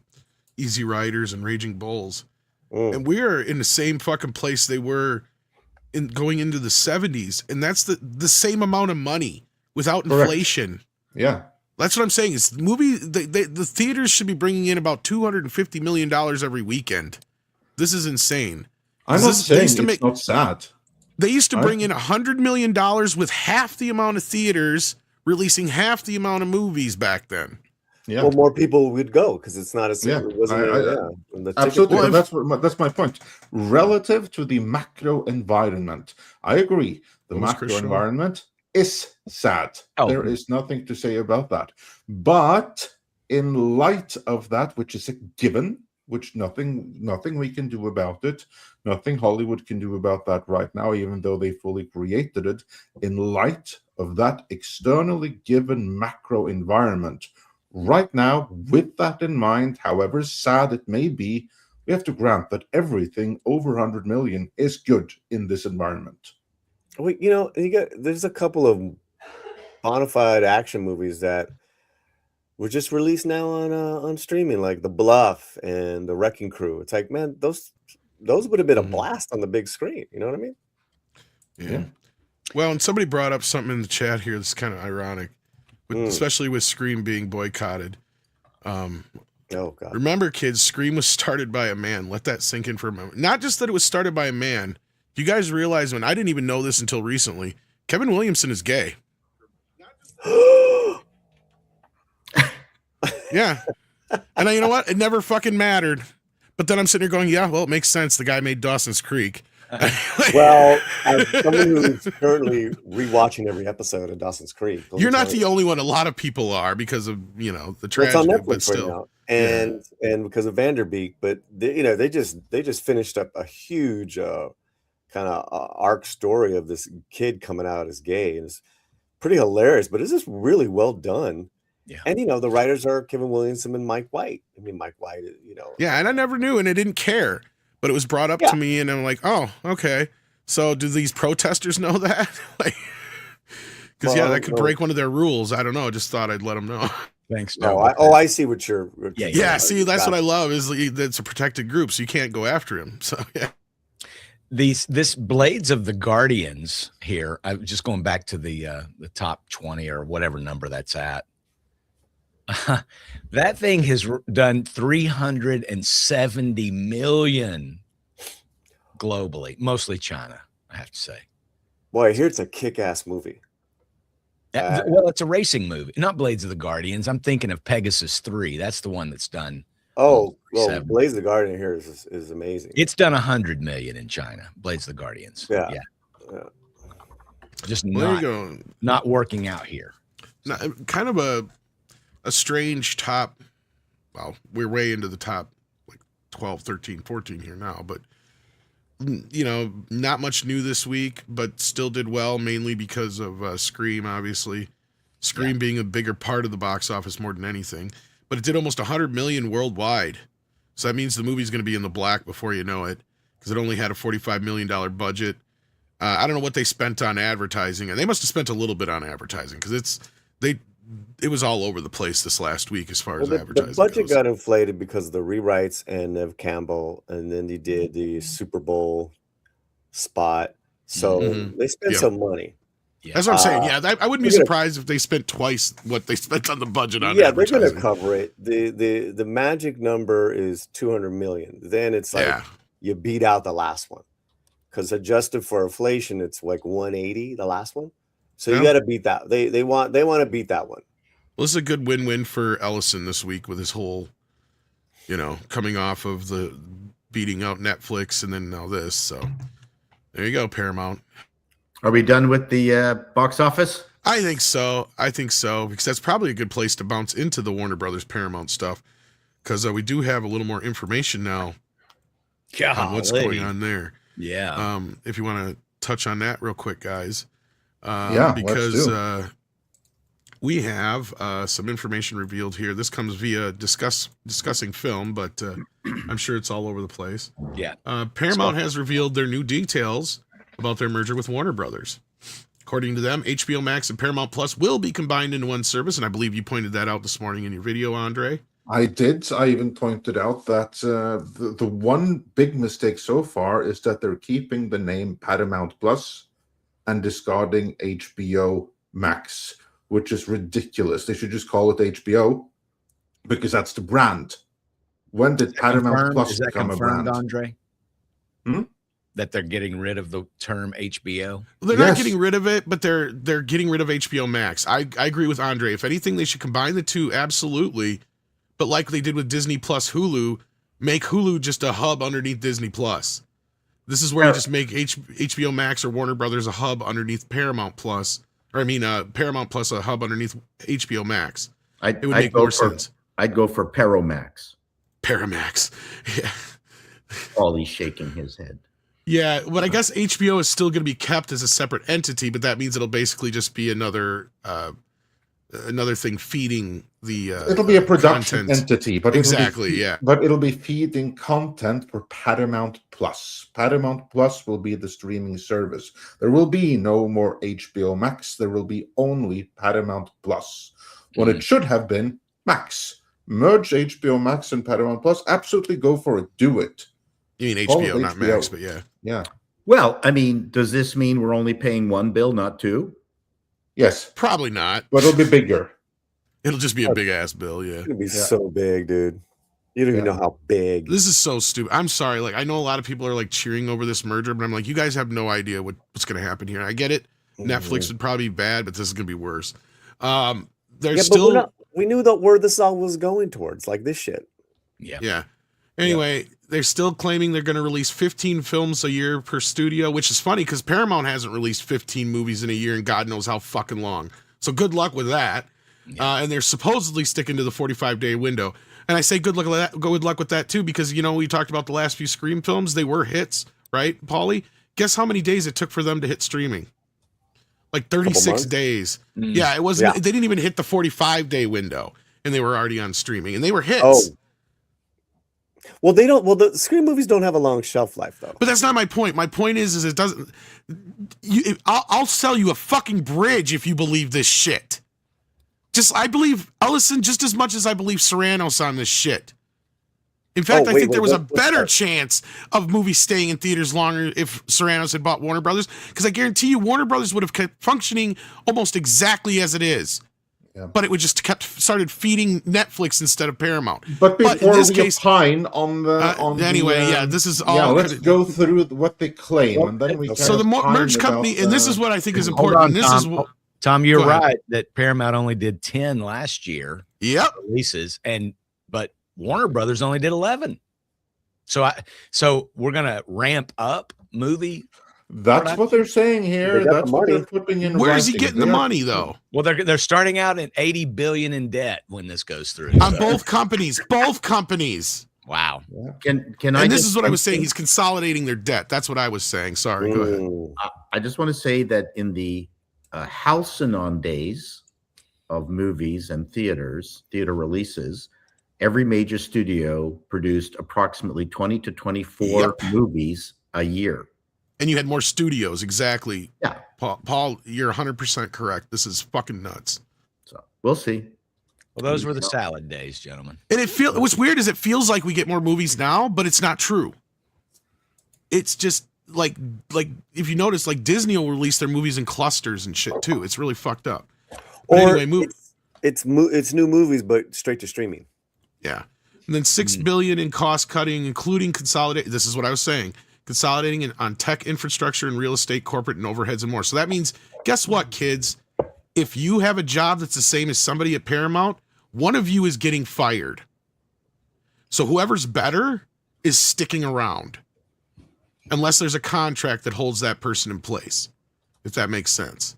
Easy Riders and Raging Bulls. And we are in the same fucking place they were in going into the 70s. And that's the same amount of money without inflation. Yeah. That's what I'm saying. Is the theaters should be bringing in about $250 million every weekend. This is insane. I'm not saying it's not sad. They used to bring in $100 million with half the amount of theaters releasing half the amount of movies back then. Yeah. Well, more people would go because it's not as Yeah. it wasn't. Absolutely. Well, that's my point. Relative to the macro environment, I agree. The What was macro Chris Shaw? environment is sad. Oh. There is nothing to say about that. But in light of that, which is a given, which nothing we can do about it, nothing Hollywood can do about that right now, even though they fully created it. In light of that externally given macro environment, right now, with that in mind, however sad it may be, we have to grant that everything over 100 million is good in this environment. Well, there's a couple of bona fide action movies that were just released now on streaming, like The Bluff and The Wrecking Crew. It's like, man, those would have been a blast on the big screen. You know what I mean? Yeah. Well, and somebody brought up something in the chat here that's kind of ironic, especially with Scream being boycotted. Oh God! Remember, kids, Scream was started by a man. Let that sink in for a moment. Not just that it was started by a man. You guys realize, when I didn't even know this until recently, Kevin Williamson is gay. Yeah. And you know what? It never fucking mattered. But then I'm sitting here going, yeah, well, it makes sense. The guy made Dawson's Creek. Well, as someone who's currently rewatching every episode of Dawson's Creek, you're not the only one. A lot of people are, because of, the tragedy. It's on but Netflix still. right now, and because of Vanderbeek. But they just finished up a huge kind of arc story of this kid coming out as gay, and it's pretty hilarious. But it's just really well done. Yeah. And the writers are Kevin Williamson and Mike White. I mean, Mike White, Yeah, and I never knew, and I didn't care. But it was brought up to me, and I'm like, oh, okay. So do these protesters know that? Because that could break one of their rules. I don't know. I just thought I'd let them know. Thanks. I see what you're. Yeah. See, that's what I love, is it's a protected group, so you can't go after him. So yeah. This Blades of the Guardians here. I'm just going back to the top 20 or whatever number that's at. That thing has done 370 million globally, mostly China, I have to say. Boy, I hear it's a kick-ass movie. Well, it's a racing movie, not Blades of the Guardians. I'm thinking of Pegasus 3. That's the one that's done. Oh, well, Blades of the Guardian here is amazing. It's done 100 million in China. Blades of the Guardians. Yeah. There Just you go. not working out here. Kind of a strange top. Well, we're way into the top, like 12, 13, 14 here now, but not much new this week, but still did well, mainly because of Scream, obviously. Scream being a bigger part of the box office more than anything. But it did almost 100 million worldwide. So that means the movie's going to be in the black before you know it, because it only had a $45 million budget. I don't know what they spent on advertising, and they must have spent a little bit on advertising, because it was all over the place this last week as far as advertising. The budget goes. got inflated because of the rewrites and Nev Campbell, and then they did the Super Bowl spot. So they spent some money. Yeah. That's what I'm saying. Yeah, I wouldn't be surprised if they spent twice what they spent on the budget on. Yeah, they're going to cover it. The magic number is 200 million. Then it's like you beat out the last one, because adjusted for inflation, it's like 180, the last one. So you got to beat that. They want to beat that one. Well, this is a good win-win for Ellison this week with his whole, coming off of the beating out Netflix and then now this. So there you go, Paramount. Are we done with the box office? I think so, because that's probably a good place to bounce into the Warner Brothers Paramount stuff, because we do have a little more information now on what's going on there. Yeah. If you want to touch on that real quick, guys. Because we have some information revealed here. This comes via discussing film, but I'm sure it's all over the place. Yeah. Paramount has revealed their new details about their merger with Warner Brothers. According to them, HBO Max and Paramount Plus will be combined into one service, and I believe you pointed that out this morning in your video, Andre. I did. I even pointed out that the one big mistake so far is that they're keeping the name Paramount Plus and discarding HBO Max. which is ridiculous. They should just call it HBO because that's the brand. When did Paramount Confirmed? Plus Is that become a confirmed, brand? Andre? Hmm? That they're getting rid of the term HBO? They're not Yes. getting rid of it, but they're getting rid of HBO Max. I agree with Andre. If anything, they should combine the two, absolutely. But like they did with Disney Plus Hulu, make Hulu just a hub underneath Disney Plus. This is where you just make HBO Max or Warner Brothers a hub underneath Paramount Plus. Or I mean, Paramount Plus a hub underneath HBO Max. It would make more sense. I'd go for Paromax. Paramax. Yeah. Paulie's shaking his head. Yeah, but I guess HBO is still going to be kept as a separate entity, but that means it'll basically just be another thing feeding the It'll be a production content. entity, but Exactly, yeah. But it'll be feeding content for Paramount Plus. Paramount Plus will be the streaming service. There will be no more HBO Max. There will be only Paramount Plus. When it should have been Max. Merge HBO Max and Paramount Plus. Absolutely go for it. Do it. You mean Call it HBO, not HBO. Max, but yeah. Yeah. Well, I mean, does this mean we're only paying one bill, not two? Yes, Probably not. but it'll be bigger. It'll just be a big ass bill, yeah. It's gonna be Yeah. so big, dude. You don't even Yeah. know how big. This is so stupid. I'm sorry. Like, I know a lot of people are like cheering over this merger, but I'm like, you guys have no idea what's going to happen here. I get it. Netflix would probably be bad, but this is going to be worse. There's Yeah, still, but we knew that where this all was going towards, like this shit. yeah. Anyway, they're still claiming they're going to release 15 films a year per studio, which is funny because Paramount hasn't released 15 movies in a year in God knows how fucking long. So good luck with that. And they're supposedly sticking to the 45-day window. And I say good luck with that. Good luck with that too, because we talked about the last few Scream films. They were hits, right, Paulie? Guess how many days it took for them to hit streaming? Like 36 days. Yeah, it wasn't. They didn't even hit the 45-day window, and they were already on streaming, and they were hits. Oh. Well, they don't. Well, the Scream movies don't have a long shelf life, though. But that's not my point. My point is it doesn't. I'll sell you a fucking bridge if you believe this shit. I believe Ellison just as much as I believe Serranos on this shit. In fact, I think there was a better chance of movies staying in theaters longer if Serranos had bought Warner Brothers, because I guarantee you Warner Brothers would have kept functioning almost exactly as it is. Yeah. But it would just started feeding Netflix instead of Paramount. But before in this we case, opine on the anyway, yeah, this is all. Yeah, let's go through what they claim, and then we can. So the merge company, and this is what I think is important. on, and this is what. Tom, you're Go ahead. right that Paramount only did 10 last year. Yep. Releases, but Warner Brothers only did 11. So we're gonna ramp up movie. That's what they're saying here. That's what they're putting in. Where's he writing. getting the money though? Well, they're starting out at 80 billion in debt when this goes through. On both companies. Both companies. Wow. Can And I? this is what I was saying. He's consolidating their debt. That's what I was saying. Sorry. Go ahead. I just want to say that in the Halcyon days of movies and theater releases, every major studio produced approximately 20 to 24 movies a year. And you had more studios. Exactly. Yeah. Paul, you're 100% correct. This is fucking nuts. So we'll see. Well, those were the salad days, gentlemen. And what's weird is it feels like we get more movies now, but it's not true. It's just like if you notice, like Disney will release their movies in clusters and shit too. It's really fucked up. But Or anyway, it's new movies, but straight to streaming. Yeah. And then $6 billion in cost cutting, including consolidate. This is what I was saying. Consolidating on tech infrastructure and real estate, corporate and overheads and more. So that means, guess what, kids? If you have a job that's the same as somebody at Paramount, one of you is getting fired. So whoever's better is sticking around. Unless there's a contract that holds that person in place. If that makes sense.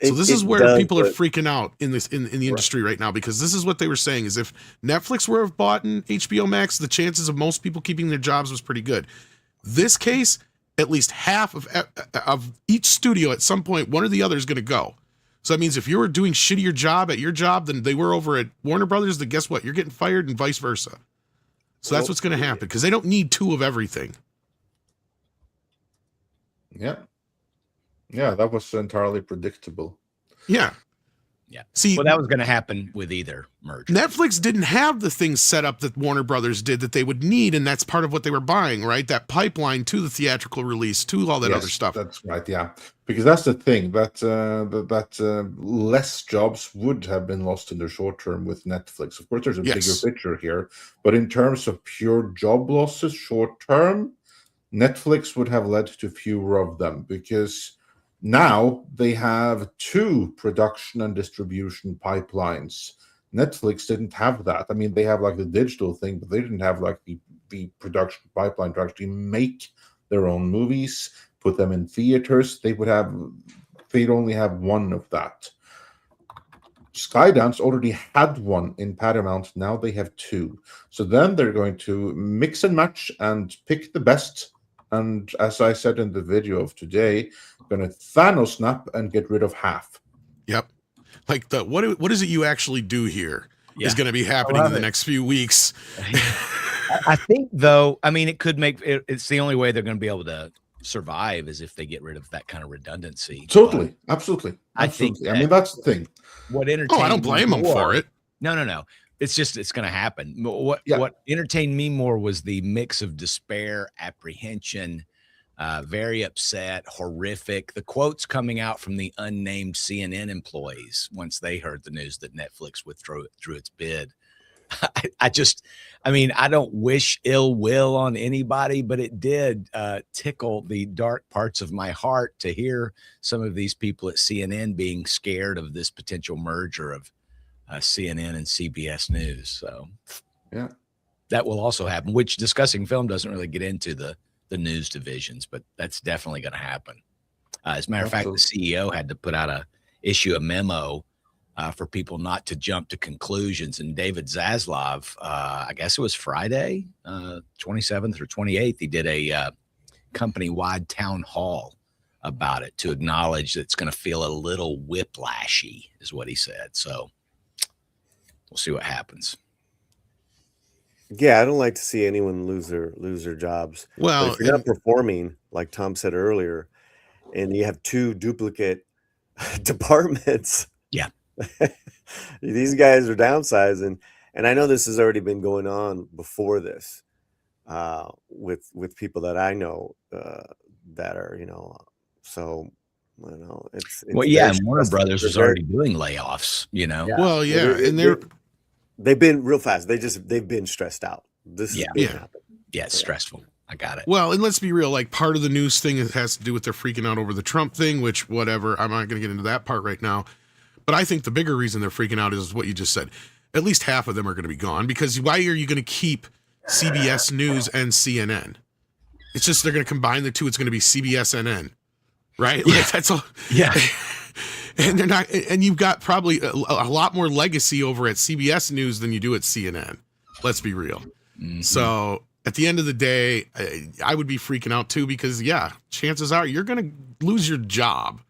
So this is where people are freaking out in the industry right now, because this is what they were saying is if Netflix were have bought in HBO Max, the chances of most people keeping their jobs was pretty good. This case, at least half of each studio at some point, one or the other is going to go. So that means if you were doing shittier job at your job than they were over at Warner Brothers, then guess what? You're getting fired and vice versa. So that's what's going to happen because they don't need two of everything. Yeah. Yeah, that was entirely predictable. Yeah. Yeah. See, Well, that was going to happen with either merger. Netflix didn't have the things set up that Warner Brothers did that they would need, and that's part of what they were buying, right? That pipeline to the theatrical release, to all that other stuff. That's right, yeah. Because that's the thing that less jobs would have been lost in the short term with Netflix. Of course, there's a Yes. bigger picture here, but in terms of pure job losses short term, Netflix would have led to fewer of them because now they have 2 production and distribution pipelines. Netflix didn't have that. I mean, they have like the digital thing, but they didn't have like the production pipeline to actually make their own movies, put them in theaters. They'd only have one of that. Skydance already had one in Paramount. Now they have 2. So then they're going to mix and match and pick the best. And as I said in the video of today, going to Thanos snap and get rid of half. Yep. Like what is it you actually do here is Yeah. going to be happening in the next few weeks. I think, though, I mean, it could make it's the only way they're going to be able to survive is if they get rid of that kind of redundancy. Totally. Absolutely. I think I mean, that's the thing. What entertained I don't blame them for it. No. It's going to happen. What entertained me more was the mix of despair, apprehension, very upset, horrific. The quotes coming out from the unnamed CNN employees once they heard the news that Netflix withdrew its bid. I don't wish ill will on anybody, but it did tickle the dark parts of my heart to hear some of these people at CNN being scared of this potential merger of CNN and CBS News. So yeah, that will also happen, which discussing film doesn't really get into the news divisions, but that's definitely going to happen. As a matter of fact, the CEO had to issue a memo for people not to jump to conclusions. And David Zaslav, I guess it was Friday, 27th or 28th, he did a company-wide town hall about it to acknowledge that it's going to feel a little whiplashy, is what he said. So we'll see what happens. Yeah, I don't like to see anyone lose their jobs. Well, but if you're not performing, like Tom said earlier, and you have 2 duplicate departments, yeah, these guys are downsizing. And I know this has already been going on before this, with people that I know that are, so I don't know. It's well, yeah, and Warner Brothers was already doing layoffs, Yeah. Well, yeah, and they've been real fast. They've been stressed out. This Yeah. has been happening. Yeah, it's stressful. I got it. Well, and let's be real, like part of the news thing has to do with they're freaking out over the Trump thing, which whatever, I'm not going to get into that part right now. But I think the bigger reason they're freaking out is what you just said. At least half of them are going to be gone because why are you going to keep CBS News and CNN? It's just they're going to combine the 2. It's going to be CBSNN, right? Yeah. Like that's all. Yeah. And they're not, and you've got probably a lot more legacy over at CBS News than you do at CNN. Let's be real. Mm-hmm. So at the end of the day, I would be freaking out too because chances are you're going to lose your job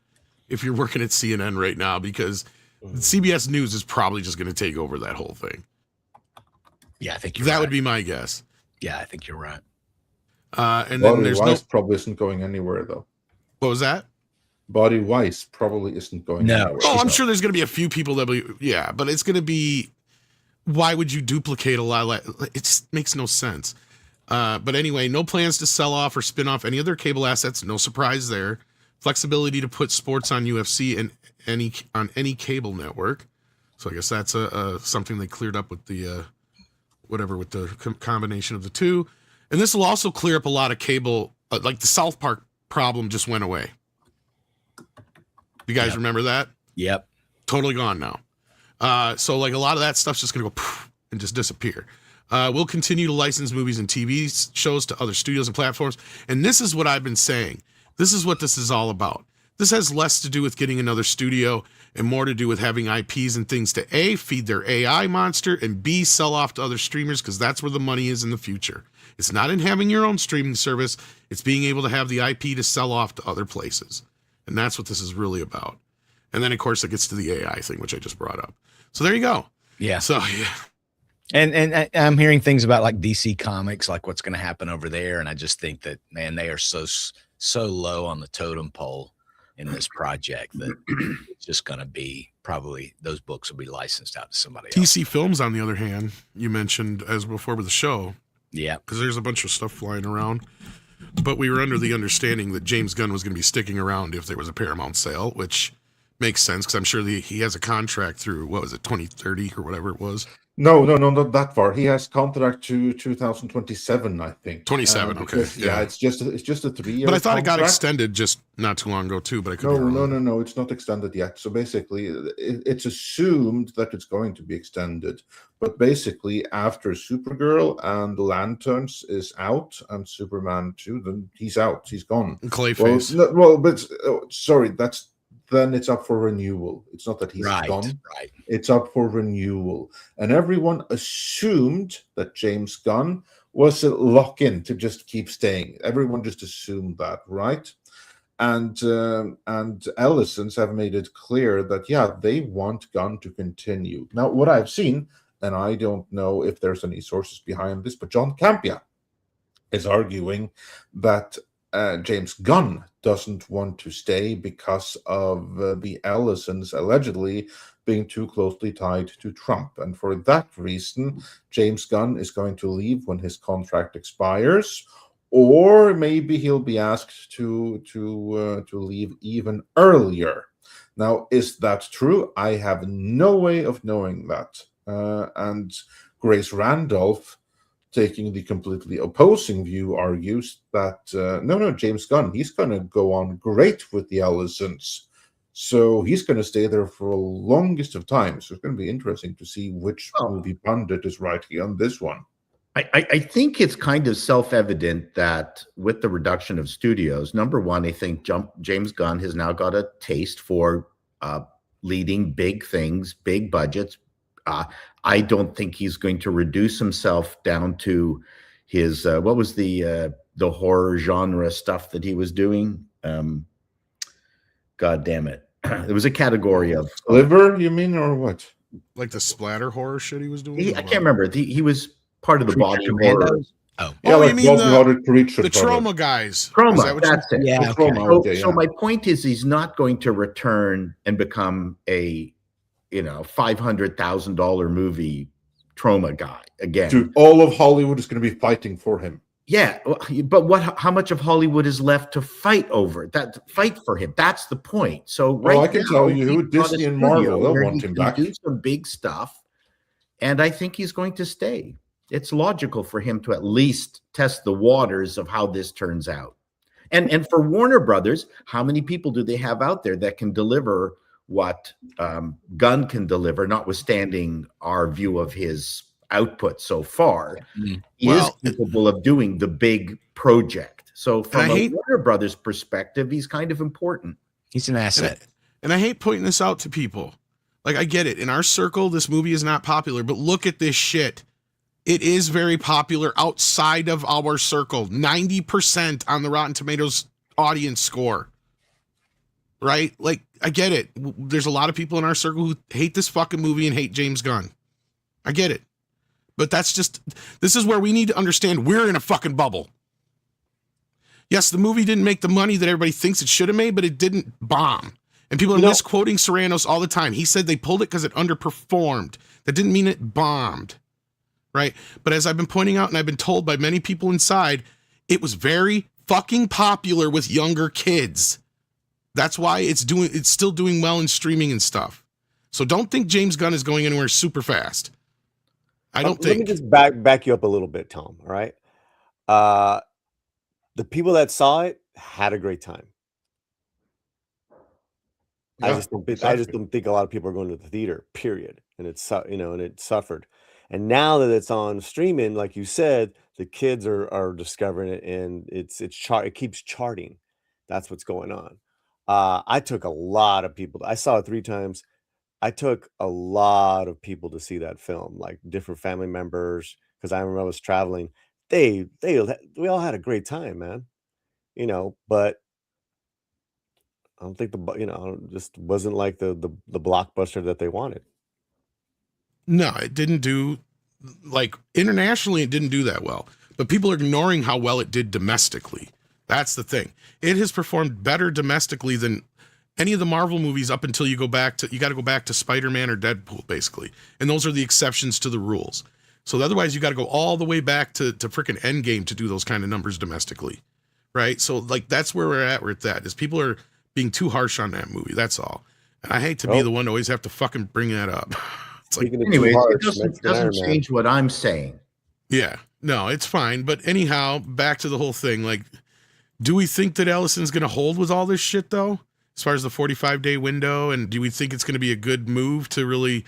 if you're working at CNN right now because CBS News is probably just going to take over that whole thing. Yeah, I think you're that right. would be my guess. Yeah, I think you're right. And then there's Weiss probably isn't going anywhere though. What was that? Body Weiss probably isn't going anywhere. Oh, I'm sure there's going to be a few people that but it's going to be, why would you duplicate a lot of that? It just makes no sense. But anyway, no plans to sell off or spin off any of their cable assets. No surprise there. Flexibility to put sports on UFC and any cable network. So I guess that's something they cleared up with the with the combination of the 2. And this will also clear up a lot of cable, like the South Park problem just went away. You guys remember that? Yep. Totally gone now. So like a lot of that stuff's just going to go poof and just disappear. We'll continue to license movies and TV shows to other studios and platforms. And this is what I've been saying. This is what this is all about. This has less to do with getting another studio and more to do with having IPs and things to A, feed their AI monster, and B, sell off to other streamers because that's where the money is in the future. It's not in having your own streaming service. It's being able to have the IP to sell off to other places. And that's what this is really about. And then, of course, it gets to the AI thing, which I just brought up. So there you go. Yeah. So, yeah. And I'm hearing things about like DC Comics, like what's going to happen over there. And I just think that, man, they are so low on the totem pole in this project that it's just going to be probably those books will be licensed out to somebody else. TC Films, on the other hand, you mentioned as before with the show, Yeah. because there's a bunch of stuff flying around. But we were under the understanding that James Gunn was going to be sticking around if there was a Paramount sale, which makes sense because I'm sure he has a contract through, what was it, 2030 or whatever it was? No, not that far. He has contract to 2027, I think. 27, okay. Yeah, it's just a 3-year. But I thought it got contract. extended just not too long ago too. But I could be wrong. No, it's not extended yet. So basically, it's assumed that it's going to be extended. But basically, after Supergirl and Lanterns is out and Superman 2, then he's out. He's gone. Clayface. Sorry, then it's up for renewal. It's not that he's Right. gone. Right. It's up for renewal. And everyone assumed that James Gunn was a lock-in to just keep staying. Everyone just assumed that, right? And Ellisons have made it clear that, yeah, they want Gunn to continue. Now, what I've seen, and I don't know if there's any sources behind this, but John Campea is arguing that James Gunn doesn't want to stay because of the Ellisons allegedly being too closely tied to Trump. And for that reason, James Gunn is going to leave when his contract expires, or maybe he'll be asked to leave even earlier. Now, is that true? I have no way of knowing that. And Grace Randolph, taking the completely opposing view, argues that no, James Gunn, he's going to go on great with the Ellisons. So he's going to stay there for the longest of time. So it's going to be interesting to see which movie pundit is right here on this one. I think it's kind of self-evident that with the reduction of studios, number one, I think James Gunn has now got a taste for leading big things, big budgets. I don't think he's going to reduce himself down to his what was the horror genre stuff that he was doing. God damn it! It was a category of liver, you mean, or what? Like the splatter horror shit he was doing. I can't remember. He was part of the body horror. Oh, Yeah, you like mean the Trauma guys? Trauma. Is that what you- That's it. yeah. The Okay. Trauma. So my point is, he's not going to return and become a $500,000 movie Trauma guy again. Dude, all of Hollywood is going to be fighting for him. Yeah, but how much of Hollywood is left to fight over? Fight for him. That's the point. So I can tell you, he's got a Disney and studio Marvel, they'll where want he him can back. do some big stuff, and I think he's going to stay. It's logical for him to at least test the waters of how this turns out. And for Warner Brothers, how many people do they have out there that can deliver what Gunn can deliver, notwithstanding our view of his output so far? He is capable of doing the big project. So from a Warner Brothers perspective, he's kind of important. He's an asset. And I hate pointing this out to people. Like, I get it. In our circle, this movie is not popular, but look at this shit. It is very popular outside of our circle. 90% on the Rotten Tomatoes audience score. Right? Like, I get it. There's a lot of people in our circle who hate this fucking movie and hate James Gunn. I get it. But this is where we need to understand we're in a fucking bubble. Yes, the movie didn't make the money that everybody thinks it should have made, but it didn't bomb. And people are misquoting Serranos all the time. He said they pulled it because it underperformed. That didn't mean it bombed. Right? But as I've been pointing out, and I've been told by many people inside, it was very fucking popular with younger kids. That's why it's still doing well in streaming and stuff. So don't think James Gunn is going anywhere super fast. I don't think. Let me just back you up a little bit, Tom. All right. The people that saw it had a great time. Yeah, I just don't think a lot of people are going to the theater, period. And it suffered. And now that it's on streaming, like you said, the kids are discovering it, and it keeps charting. That's what's going on. I took a lot of people. I saw it 3 times. I took a lot of people to see that film, like different family members, because I remember I was traveling. We all had a great time, man. But I don't think it just wasn't like the blockbuster that they wanted. No, it didn't do, like, internationally, it didn't do that well. But people are ignoring how well it did domestically. That's the thing. It has performed better domestically than any of the Marvel movies up until you got to go back to Spider-Man or Deadpool, basically. And those are the exceptions to the rules. So otherwise you got to go all the way back to freaking Endgame to do those kind of numbers domestically. Right. So like, that's where we're at that is people are being too harsh on that movie. That's all. And I hate to be the one to always have to fucking bring that up. It's like, anyway, it doesn't change what I'm saying. Yeah, no, it's fine. But anyhow, back to the whole thing. Like, do we think that Ellison's going to hold with all this shit though? As far as the 45-day window, and do we think it's going to be a good move to really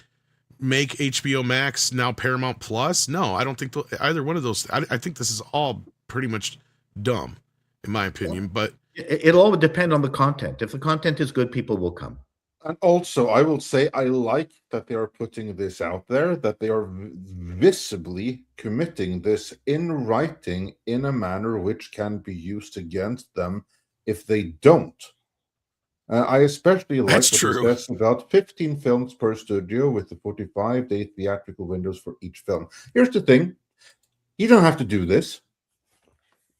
make HBO Max now Paramount Plus? No, I don't think either one of those. I think this is all pretty much dumb, in my opinion. But it'll all depend on the content. If the content is good, people will come. And also, I will say I like that they are putting this out there, that they are visibly committing this in writing in a manner which can be used against them if they don't. I especially like That's what true. it says about 15 films per studio with the 45-day theatrical windows for each film. Here's the thing. You don't have to do this.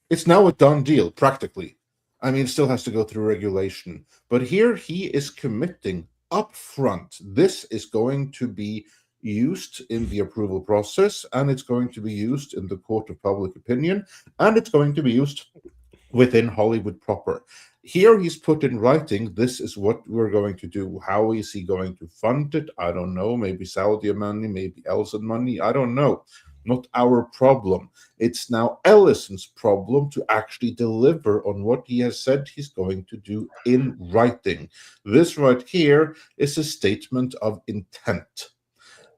It's now a done deal, practically. I mean, it still has to go through regulation. But here he is committing up front. This is going to be used in the approval process, and it's going to be used in the court of public opinion, and it's going to be used within Hollywood proper. Here he's put in writing, this is what we're going to do. How is he going to fund it? I don't know. Maybe Saudi money, maybe Ellison money. I don't know. Not our problem. It's now Ellison's problem to actually deliver on what he has said he's going to do in writing. This right here is a statement of intent.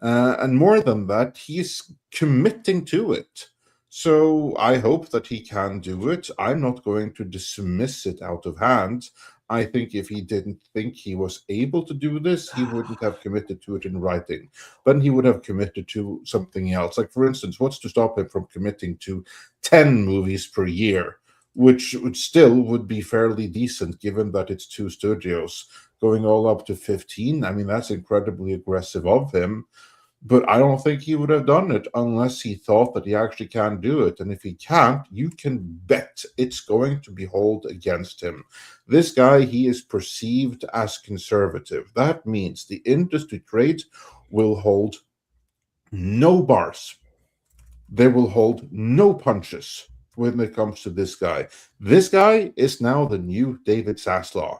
And more than that, he's committing to it. So I hope that he can do it. I'm not going to dismiss it out of hand. I think if he didn't think he was able to do this, he wouldn't have committed to it in writing. But he would have committed to something else. Like, for instance, what's to stop him from committing to 10 movies per year, which would be fairly decent given that it's 2 studios. Going all up to 15, I mean, that's incredibly aggressive of him. But I don't think he would have done it unless he thought that he actually can do it. And if he can't, you can bet it's going to be held against him. This guy, he is perceived as conservative. That means the industry trade will hold no bars. They will hold no punches when it comes to this guy. This guy is now the new David Zaslav.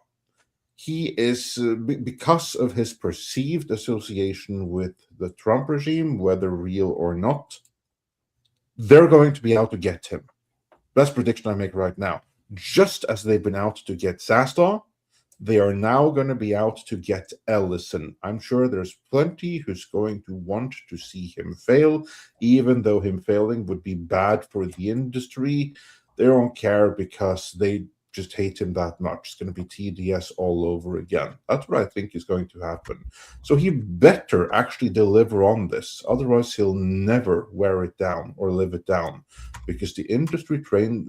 He is, because of his perceived association with the Trump regime, whether real or not, they're going to be out to get him. That's the prediction I make right now. Just as they've been out to get Zaslav, they are now going to be out to get Ellison. I'm sure there's plenty who's going to want to see him fail, even though him failing would be bad for the industry. They don't care because they just hate him that much. It's going to be TDS all over again. That's what I think is going to happen. So he better actually deliver on this. Otherwise, he'll never wear it down or live it down, because the industry trade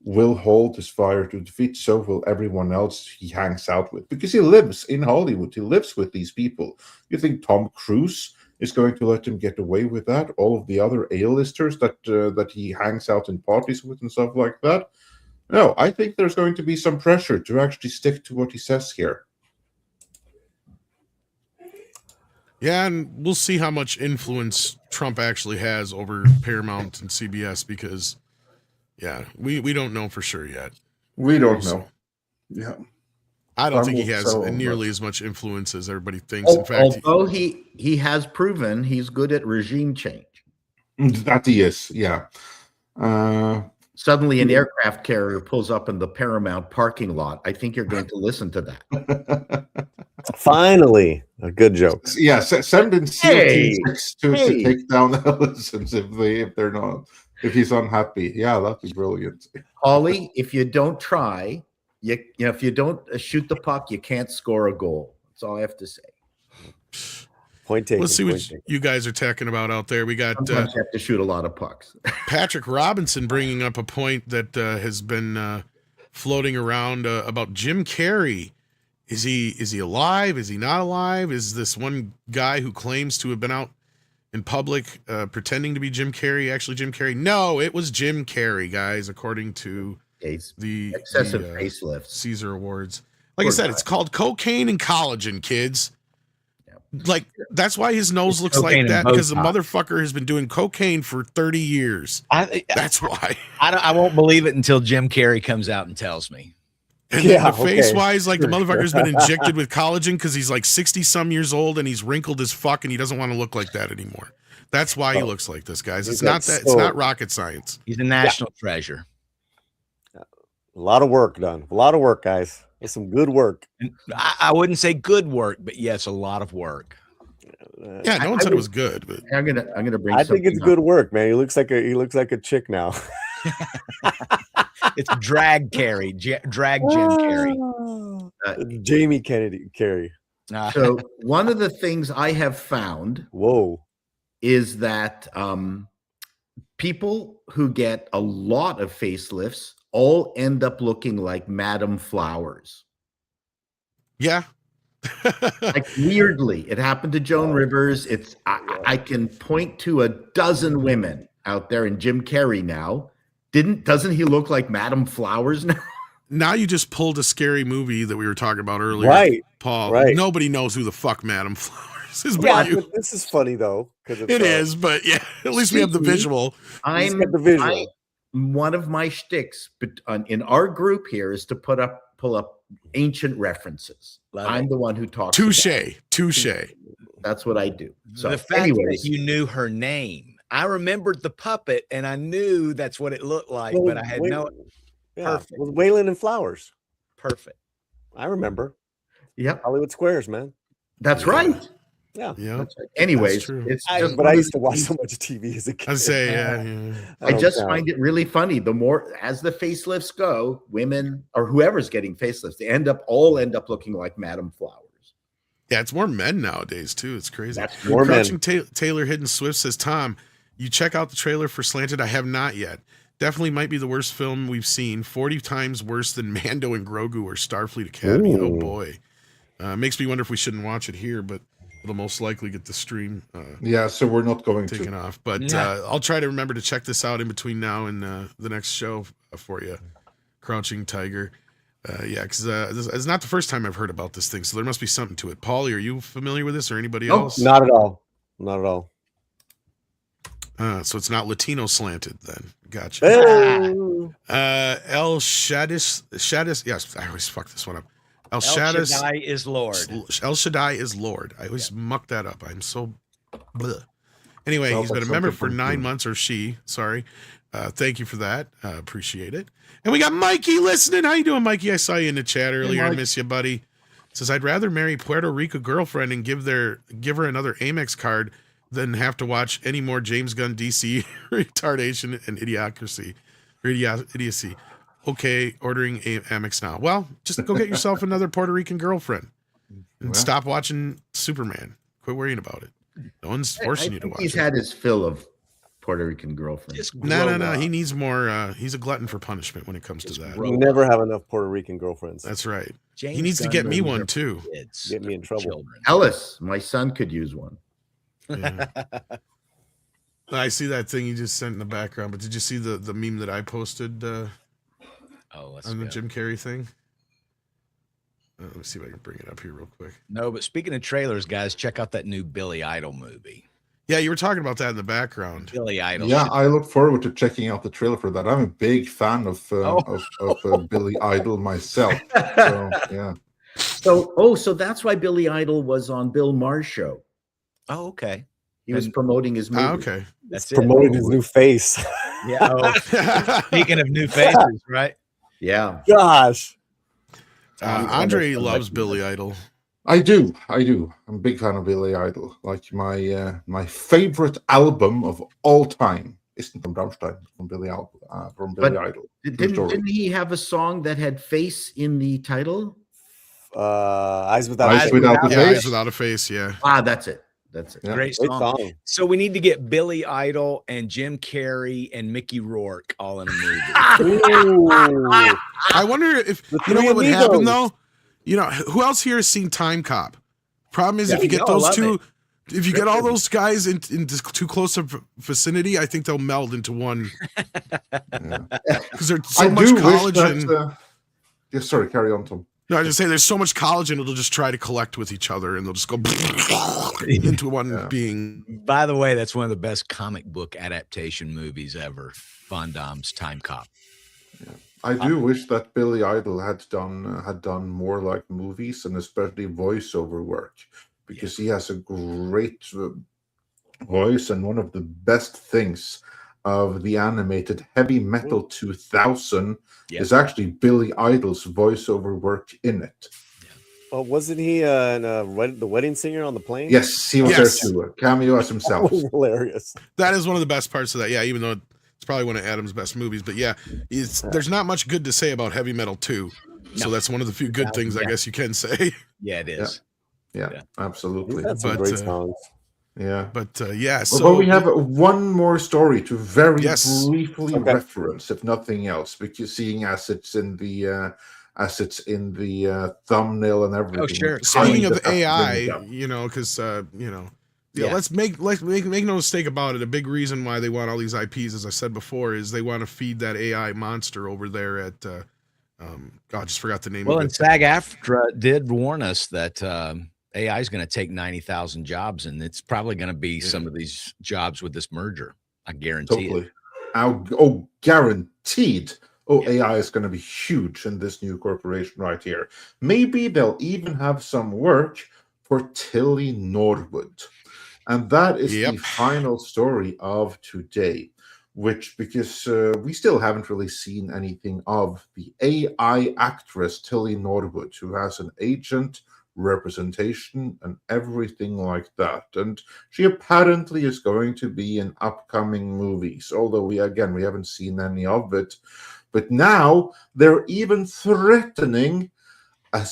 will hold his fire to defeat. So will everyone else he hangs out with, because he lives in Hollywood. He lives with these people. You think Tom Cruise is going to let him get away with that? All of the other A-listers that he hangs out in parties with and stuff like that? No, I think there's going to be some pressure to actually stick to what he says here. Yeah, and we'll see how much influence Trump actually has over Paramount and CBS, because, yeah, we don't know for sure yet. We don't know. Yeah. I don't think he has nearly as much influence as everybody thinks. In fact, although he has proven he's good at regime change. That he is, yeah. Suddenly an aircraft carrier pulls up in the Paramount parking lot. I think you're going to listen to that. Finally, a good joke. Yeah, send in CT6 to take down Ellison's if he's unhappy. Yeah, that'd be brilliant. Holly, if you don't try, if you don't shoot the puck, you can't score a goal. That's all I have to say. Point taken. Let's see what you guys are talking about out there. We got sometimes you have to shoot a lot of pucks. Patrick Robinson bringing up a point that has been floating around about Jim Carrey. Is he alive? Is he not alive? Is this one guy who claims to have been out in public pretending to be Jim Carrey actually Jim Carrey? No, it was Jim Carrey, guys, according to Case. the Excessive the, facelifts. Caesar Awards. Like I Poor said, guy. it's called cocaine and collagen, kids. Yeah. Like that's why his nose It's looks cocaine like and that, because the Botox. motherfucker has been doing cocaine for 30 years. That's why. I won't believe it until Jim Carrey comes out and tells me. And Yeah, then the face okay. wise, like the motherfucker's been injected with collagen because he's like 60 some years old and he's wrinkled as fuck and he doesn't want to look like that anymore. That's why he looks like this, guys. It's not that. It's not rocket science. He's a national treasure. A lot of work done. A lot of work, guys. That's some good work. And I wouldn't say good work, but yes, a lot of work. Yeah, no one said it was good, but I'm gonna bring. I think it's something good up. work, man. He looks like a chick now. It's drag Carey, drag Jim Carrey. Jamie Kennedy Carey. So one of the things I have found Whoa. is that people who get a lot of facelifts all end up looking like Madame Flowers. yeah. Like weirdly, it happened to Joan Rivers. I can point to a dozen women out there, and Jim Carrey now doesn't he look like Madame Flowers now? Now you just pulled a scary movie that we were talking about earlier, Right. Paul. Right. Nobody knows who the fuck Madame Flowers is. Yeah, But you. but this is funny though, because It is, but yeah, at least we have the visual. He's got the visual. One of my shticks in our group here is to pull up ancient references. Love I'm it. the one who talks. about it. Touche. That's what I do. So, The fact anyways, that you knew her name, I remembered the puppet, and I knew that's what it looked like, Well, but I had no Perfect. It was Waylon and Flowers. perfect. I remember. yep, Hollywood Squares, man. that's Yeah. right. Yeah. Yeah. That's right. Anyways, true. it's But just I one of used to the watch things- so much TV as a kid. I'd say, yeah. I don't just count. find it really funny. The more as the facelifts go, women or whoever's getting facelifts, they all end up looking like Madame Flowers. Yeah, it's more men nowadays too. It's crazy. That's More men. Crouching Taylor Hidden Swift says, Tom, you check out the trailer for Slanted. I have not yet. Definitely might be the worst film we've seen. 40 times worse than Mando and Grogu or Starfleet Academy. Ooh. Oh boy. Makes me wonder if we shouldn't watch it here, but it'll most likely get the stream Yeah, so we're not going taken to. off. But Yeah. I'll try to remember to check this out in between now and the next show for you. Crouching Tiger. Yeah, because it's not the first time I've heard about this thing, so there must be something to it. Paulie, are you familiar with this or anybody No, else? Not at all. Not at all. So it's not Latino slanted then. Gotcha. Hey. El Shaddis. Yes, I always fuck this one up. El El Shaddis. Shaddai is Lord. El Shaddai is Lord. I always muck that up. I'm so. Bleh. Anyway, Sounds he's been like a member something for from 9 Dune. months, or she. Sorry. Thank you for that. Appreciate it. And we got Mikey listening. How you doing, Mikey? I saw you in the chat earlier. I Mike. miss you, buddy. Says I'd rather marry Puerto Rico girlfriend and give her another Amex card than have to watch any more James Gunn DC retardation and idiocy. Okay, ordering Amex now. Well, just go get yourself another Puerto Rican girlfriend and Well. stop watching Superman. Quit worrying about it. No one's forcing you to watch He's it. had his fill of Puerto Rican girlfriends. Just No. grow up. He needs more. He's a glutton for punishment when it comes to that. grow You never have enough Puerto Rican girlfriends. That's right. James He needs to Gunn get me movies one are too. for kids. Get me in They're for trouble. children. Ellis, my son could use one. Yeah. I see that thing you just sent in the background, but did you see the meme that I posted Oh, let's on the go. Jim Carrey thing? Let me see if I can bring it up here real quick. No, but speaking of trailers, guys, check out that new Billy Idol movie. Yeah, you were talking about that in the background. Billy Idol. Yeah, I look forward to checking out the trailer for that. I'm a big fan of Billy Idol myself. So yeah, So that's why Billy Idol was on Bill Maher's show. Oh, okay. He was And- promoting his movie. Okay. That's it. Promoting his new face. Yeah. Oh, speaking of new faces, right? Yeah. Gosh. Andre loves Billy Idol. I do. I'm a big fan of Billy Idol. Like my favorite album of all time isn't from Rammstein, it's from Billy Idol. Didn't he have a song that had face in the title? Eyes Without Eyes a Face. Without a Yeah, Face. Eyes Without a Face. Yeah. Ah, that's it. That's it. Yeah. Great Great song. song. So we need to get Billy Idol and Jim Carrey and Mickey Rourke all in a movie. Ooh. I wonder if The you know Three what would happen Amigos. though. You know who else here has seen Time Cop? Problem is, Yeah, if you get no, I those love two, it. If you get all those guys in too close of vicinity, I think they'll meld into one. Because there's so much collagen. Yes, sorry, carry on, Tom. No, I just say there's so much collagen, it'll just try to collect with each other, and they'll just go into one being. By the way, that's one of the best comic book adaptation movies ever. Van Damme's Time Cop. Yeah. I do wish that Billy Idol had done more like movies, and especially voiceover work, because he has a great voice, and one of the best things of the animated Heavy Metal 2000 is actually Billy Idol's voiceover work in it. Oh, wasn't he the wedding singer on the plane? Yes, he was there too. A cameo as himself. That was hilarious. That is one of the best parts of that. Yeah, even though it's probably one of Adam's best movies, but yeah, there's not much good to say about Heavy Metal 2. So that's one of the few good things I guess you can say. Yeah, it is. Yeah, absolutely. That's some great songs. Yeah, but yeah. So but we have one more story to very briefly reference, if nothing else, because seeing as it's in the thumbnail and everything. Oh, sure. Speaking of AI, because let's make no mistake about it. A big reason why they want all these IPs, as I said before, is they want to feed that AI monster over there at. God, I just forgot the name. Well, of and it. SAG-AFTRA did warn us that AI is going to take 90,000 jobs, and it's probably going to be some of these jobs with this merger. I guarantee it. Oh, guaranteed. AI is going to be huge in this new corporation right here. Maybe they'll even have some work for Tilly Norwood. And that is the final story of today, because we still haven't really seen anything of the AI actress Tilly Norwood, who has an agent, representation, and everything like that. And she apparently is going to be in upcoming movies, although we haven't seen any of it. But now they're even threatening a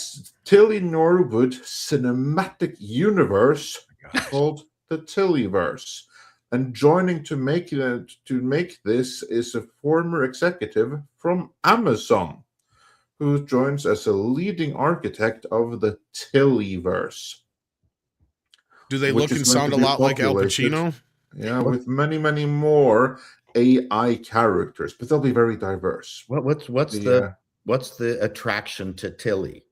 Tilly Norwood cinematic universe called the Tillyverse. And joining to make this is a former executive from Amazon, who joins as a leading architect of the Tillyverse. Do they look and sound a lot like Al Pacino? Yeah, with many, many more AI characters, but they'll be very diverse. What's the attraction to Tilly?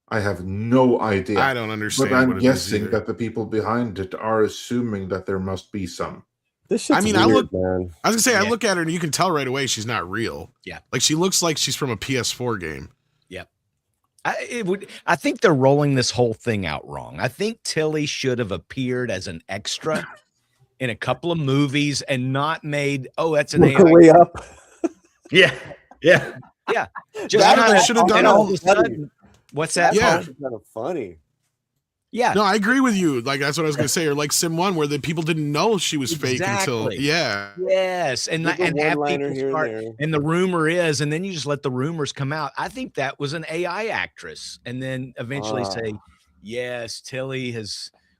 I have no idea. I don't understand. But I'm guessing that the people behind it are assuming that there must be some. This shit's weird, I was man. gonna say, I look at her and you can tell right away she's not real. Yeah, like she looks like she's from a PS4 game. Yep. I think they're rolling this whole thing out wrong. I think Tilly should have appeared as an extra in a couple of movies and not made. Oh, that's an AI. Way up. Yeah. Just should have done all of a sudden. What's that? Yeah, kind of funny. Yeah. No, I agree with you. Like that's what I was gonna say. Or like Sim 1, where the people didn't know she was fake until yes, and have people start. And the rumor is, and then you just let the rumors come out. I think that was an AI actress, and then eventually say, yes, Tilly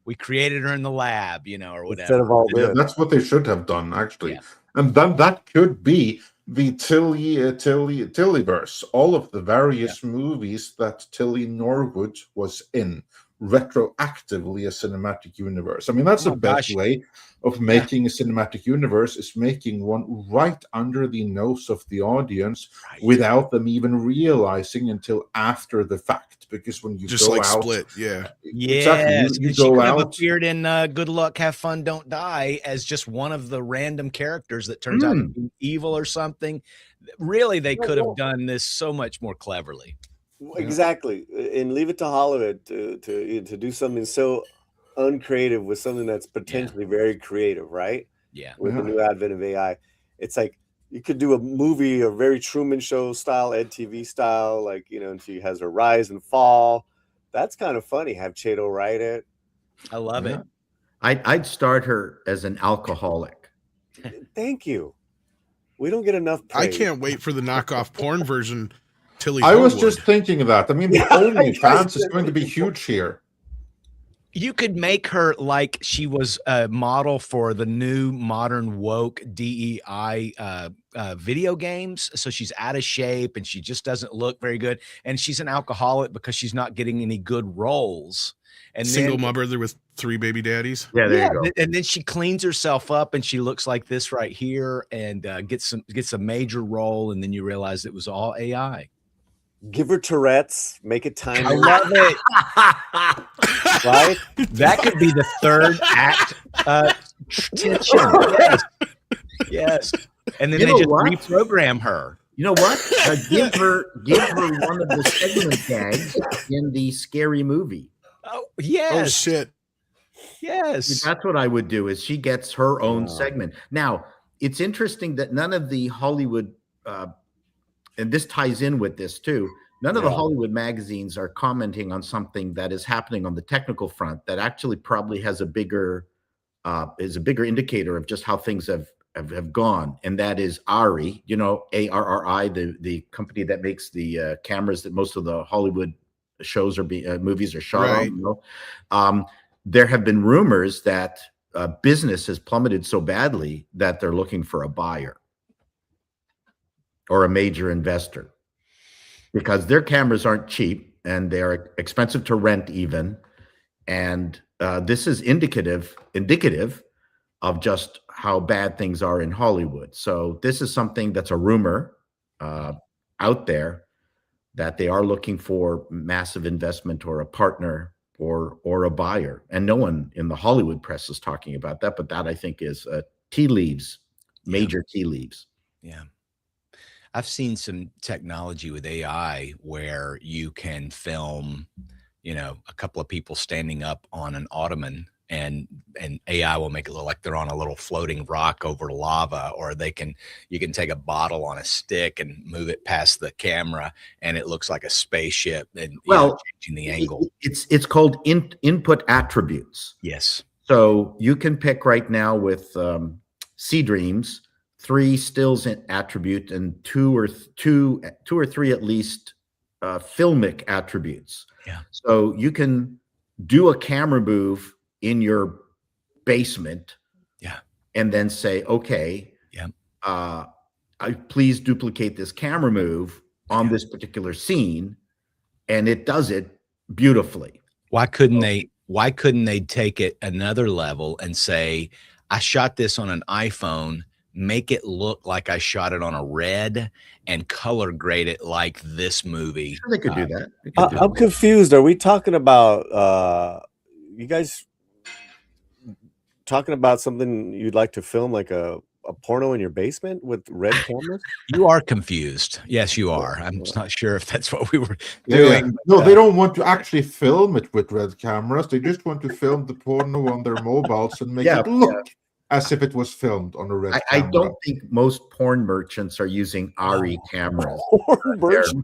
we created her in the lab, or whatever. Instead of all this. That's what they should have done, actually. And then that could be the Tillyverse, all of the various movies that Tilly Norwood was in, retroactively a cinematic universe. I mean, that's the best way of making a cinematic universe, is making one right under the nose of the audience without them even realizing until after the fact. Because when you just go like out, Split, exactly. You go out, appeared in Good Luck, Have Fun, Don't Die as just one of the random characters that turns out to be evil or something. Really, they could have done this so much more cleverly. Exactly, and leave it to Hollywood to do something so uncreative with something that's potentially very creative, right? Yeah. With the new advent of AI, it's like you could do a movie, a very Truman Show style, Ed TV style, like and she has her rise and fall. That's kind of funny. Have Chato write it. I love it. I'd start her as an alcoholic. Thank you. We don't get enough praise. I can't wait for the knockoff porn version. Tilly I was Norwood. just thinking of that. I mean, the OnlyFans is going to be huge here. You could make her like she was a model for the new modern woke DEI video games. So she's out of shape and she just doesn't look very good. And she's an alcoholic because she's not getting any good roles. And Single then, mother with 3 baby daddies. Yeah, there yeah, you go. and then she cleans herself up and she looks like this right here and gets a major role. And then you realize it was all AI. Give her Tourette's, make it I timeless, love it. right? That could be the third act tension. Yes. Yes. And then You they know just what? reprogram her. You know what? Give her one of the segment gags in the Scary Movie. Oh, Oh yes. shit. Yes. That's what I would do. Is she gets her own Wow. segment. Now it's interesting that none of the Hollywood, and this ties in with this too. None of the Yeah. Hollywood magazines are commenting on something that is happening on the technical front that actually probably has a bigger indicator of just how things have gone, and that is ARRI, ARRI, the company that makes the cameras that most of the Hollywood shows movies are shot Right. on. There have been rumors that business has plummeted so badly that they're looking for a buyer or a major investor because their cameras aren't cheap and they're expensive to rent even. And this is indicative of just how bad things are in Hollywood. So this is something that's a rumor out there that they are looking for massive investment or a partner or a buyer. And no one in the Hollywood press is talking about that, but that I think is tea leaves, major tea leaves. Yeah. I've seen some technology with AI where you can film, a couple of people standing up on an ottoman and AI will make it look like they're on a little floating rock over lava, or you can take a bottle on a stick and move it past the camera and it looks like a spaceship and changing the angle. It's called input attributes. Yes. So you can pick right now with Sea Dreams 3 stills in attribute and two or three at least filmic attributes. Yeah. So you can do a camera move in your basement. Yeah. And then say, okay, yeah, please duplicate this camera move on this particular scene, and it does it beautifully. Why couldn't they take it another level and say, I shot this on an iPhone, make it look like I shot it on a Red and color grade it like this movie? Sure, they could do that. I'm confused. Are we talking about you guys talking about something you'd like to film, like a porno in your basement with red cameras? You are confused. Yes, you are. I'm just not sure if that's what we were Yeah. doing. No, they don't want to actually film it with red cameras. They just want to film the porno on their mobiles and make it look as if it was filmed on a red I camera. don't think most porn merchants are using ARRI cameras.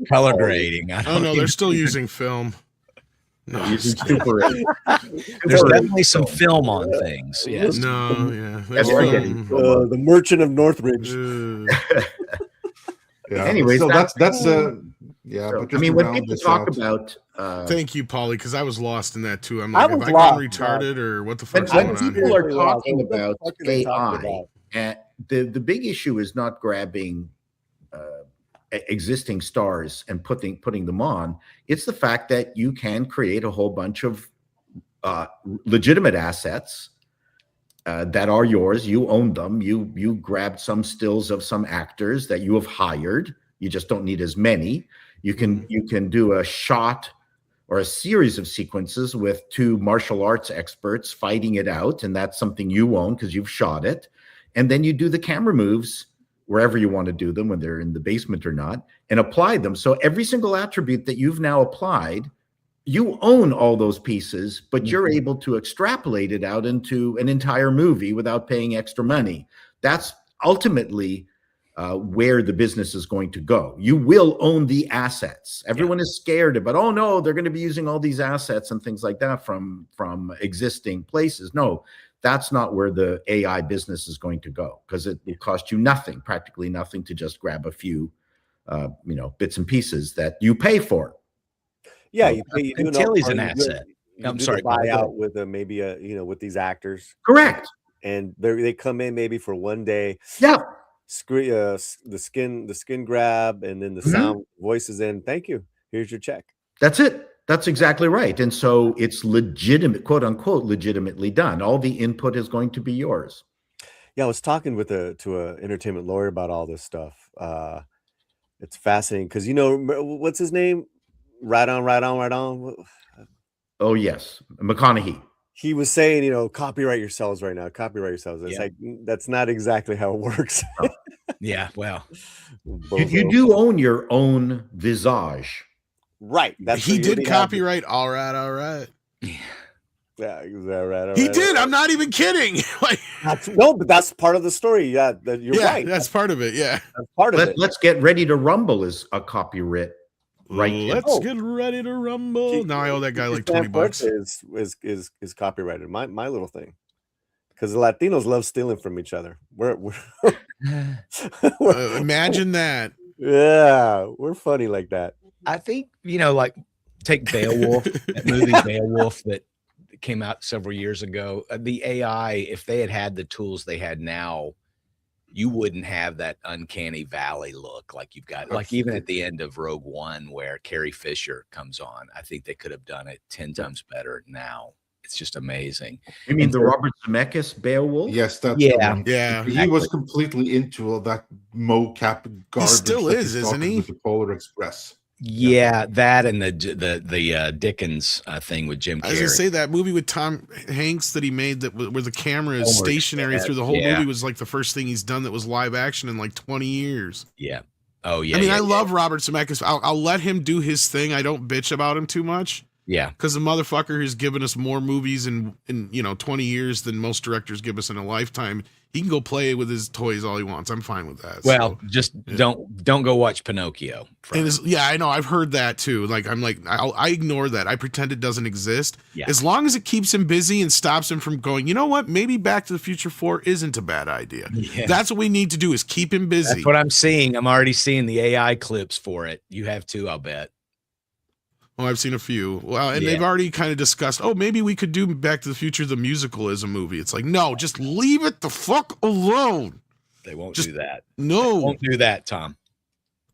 Color grading. Oh no, they're still using film. No, Using Super 8. There's definitely some film on things. Yes. no, yeah. Yes, There's I get film. it. The Merchant of Northridge. Yeah, Anyways, so that's that's cool. yeah. So, But I just mean, to when round people this talk out, about Thank you, Polly, because I was lost in that too. I'm I like, was have I gone lost, retarded or what the when, fuck's when going on? people are Seriously, talking what the about fuck are they talking AI, about? the big issue is not grabbing existing stars and putting them on. It's the fact that you can create a whole bunch of legitimate assets that are yours. You own them. You grabbed some stills of some actors that you have hired. You just don't need as many. You can do a shot or a series of sequences with 2 martial arts experts fighting it out, and that's something you own because you've shot it. And then you do the camera moves wherever you want to do them, whether they're in the basement or not, and apply them. So every single attribute that you've now applied, you own all those pieces, but you're able to extrapolate it out into an entire movie without paying extra money. That's ultimately where the business is going to go. You will own the assets. Everyone is scared about, oh no, they're going to be using all these assets and things like that from existing places. No, that's not where the AI business is going to go, because it will cost you nothing, practically nothing, to just grab a few bits and pieces that you pay for. Yeah, you do And an Tilly's an upfront, you do- asset. you I'm do the sorry, go ahead. buyout with maybe with these actors, Correct. and they come in maybe for one day. Yeah. The skin grab, and then the Mhm. sound voices in. Thank you. Here's your check. That's it. That's exactly right. And so it's legitimate, quote unquote, legitimately done. All the input is going to be yours. Yeah, I was talking with to a entertainment lawyer about all this stuff. It's fascinating because what's his name? Right on, right on, right on. Oh, yes. McConaughey. He was saying, copyright yourselves right now. Copyright yourselves. It's Yeah. like that's not exactly how it works. Yeah, well, You do own your own visage. Right. That's He what you did already have. copyright. All right. Yeah, is that right? All He right, did. all right. I'm not even kidding. Like, No, but that's part of the story. Yeah, you're yeah, right. that's part of it. Yeah. That's part of it. Let's get ready to rumble is a copyright. Right. Let's Oh. get ready to rumble. Now I owe that guy like $20. Is copyrighted. My little thing. Because the Latinos love stealing from each other. We're Imagine that. yeah, we're funny like that. I think, like take Beowulf, that movie Beowulf that came out several years ago. The AI, if they had the tools they had now, you wouldn't have that uncanny valley look like you've got. Like even at the end of Rogue One, where Carrie Fisher comes on, I think they could have done it 10 times better now. It's just amazing. You mean And the so- Robert Zemeckis Beowulf? Yes, that's Yeah. the one. Yeah. He was completely into all that mocap garbage. still that is, he isn't started he? With the Polar Express. Yeah, that and the Dickens thing with Jim I was gonna Carrey. say that movie with Tom Hanks that he made where the camera is Homer stationary Express, through the whole yeah. movie was like the first thing he's done that was live action in like 20 years. Yeah. Oh yeah. I mean, yeah, I love Robert Zemeckis. I'll let him do his thing. I don't bitch about him too much Yeah. because the motherfucker has given us more movies in 20 years than most directors give us in a lifetime. He can go play with his toys all he wants. I'm fine with that. Well, So, just yeah. don't go watch Pinocchio. and yeah, I know. I've heard that too. Like, I ignore that. I pretend it doesn't exist. Yeah. As long as it keeps him busy and stops him from going, you know what? Maybe Back to the Future 4 isn't a bad idea. Yeah. That's what we need to do is keep him busy. That's what I'm seeing. I'm already seeing the AI clips for it. You have too, I'll bet. Oh, I've seen a few. Well, and Yeah. they've already kind of discussed, oh, maybe we could do Back to the Future, the musical as a movie. It's like, no, just leave it the fuck alone. They won't Just- do that. No. Won't do that, Tom.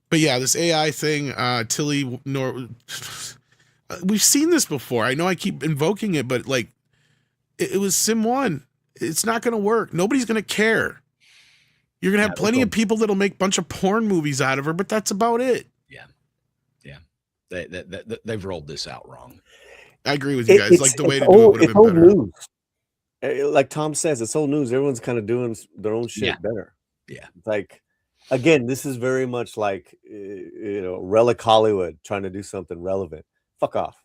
But yeah, this AI thing, Tilly, we've seen this before. I know I keep invoking it, but like, it was Sim 1. It's not going to work. Nobody's going to care. You're going to have Yeah, plenty they'll- of people that'll make a bunch of porn movies out of her, but that's about it. They've rolled this out wrong. I agree with you guys. Like, the way to do it would have it's been old better. news. Like Tom says, it's old news. Everyone's kind of doing their own shit Yeah. better. Yeah. It's like, again, this is very much like relic Hollywood trying to do something relevant. Fuck off.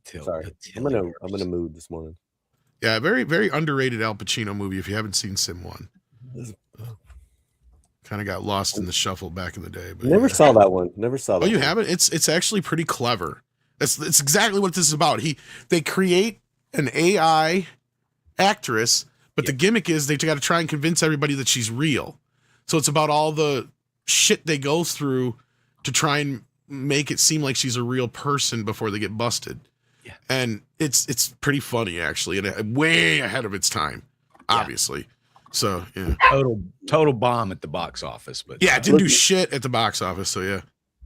Sorry, I'm in a mood this morning. Yeah, very, very underrated Al Pacino movie if you haven't seen Sim 1. Kind of got lost in the shuffle back in the day. But Never yeah. saw that one. Never saw that. Oh, you one. haven't? It's actually pretty clever. It's exactly what this is about. They create an AI actress, but the gimmick is they got to try and convince everybody that she's real. So it's about all the shit they go through to try and make it seem like she's a real person before they get busted. Yeah. And it's pretty funny actually, and way ahead of its time, obviously. So yeah. Total bomb at the box office, but Yeah, it didn't do shit at the box office. So yeah.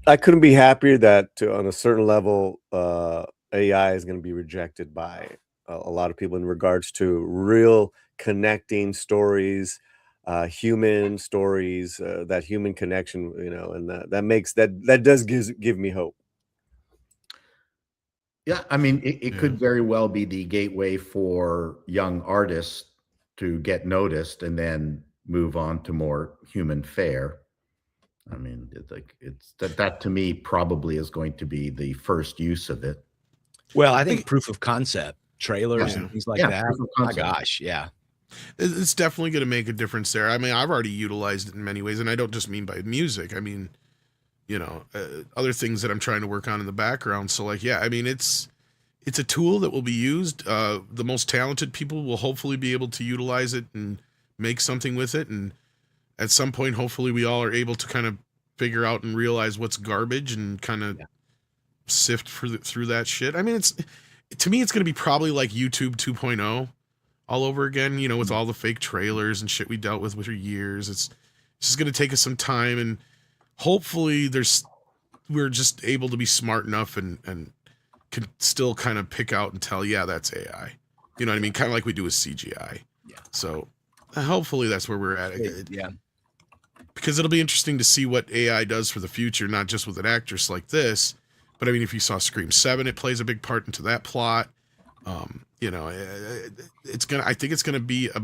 I couldn't be happier that on a certain level, AI is going to be rejected by a lot of people in regards to real connecting stories, human stories, that human connection, and that does give me hope. Yeah, I mean, it could very well be the gateway for young artists to get noticed and then move on to more human fare. I mean, it's that to me probably is going to be the first use of it. well, I think proof of concept trailers Yeah. and things like Yeah, that. proof of My concept. gosh, yeah. It's definitely going to make a difference there. I mean, I've already utilized it in many ways, and I don't just mean by music. I mean, other things that I'm trying to work on in the background. So, like, yeah, I mean, it's a tool that will be used. The most talented people will hopefully be able to utilize it and make something with it. And at some point, hopefully, we all are able to kind of figure out and realize what's garbage and kind of sift through that shit. I mean, to me, it's going to be probably like YouTube 2.0 all over again, with all the fake trailers and shit we dealt with for years. It's just going to take us some time, and hopefully we're just able to be smart enough and can still kind of pick out and tell, yeah, that's AI. You know what I mean? Kind of like we do with CGI. Yeah. So hopefully that's where we're at. Yeah. Because it'll be interesting to see what AI does for the future, not just with an actress like this, but I mean, if you saw Scream 7, it plays a big part into that plot. You know, I think it's gonna be a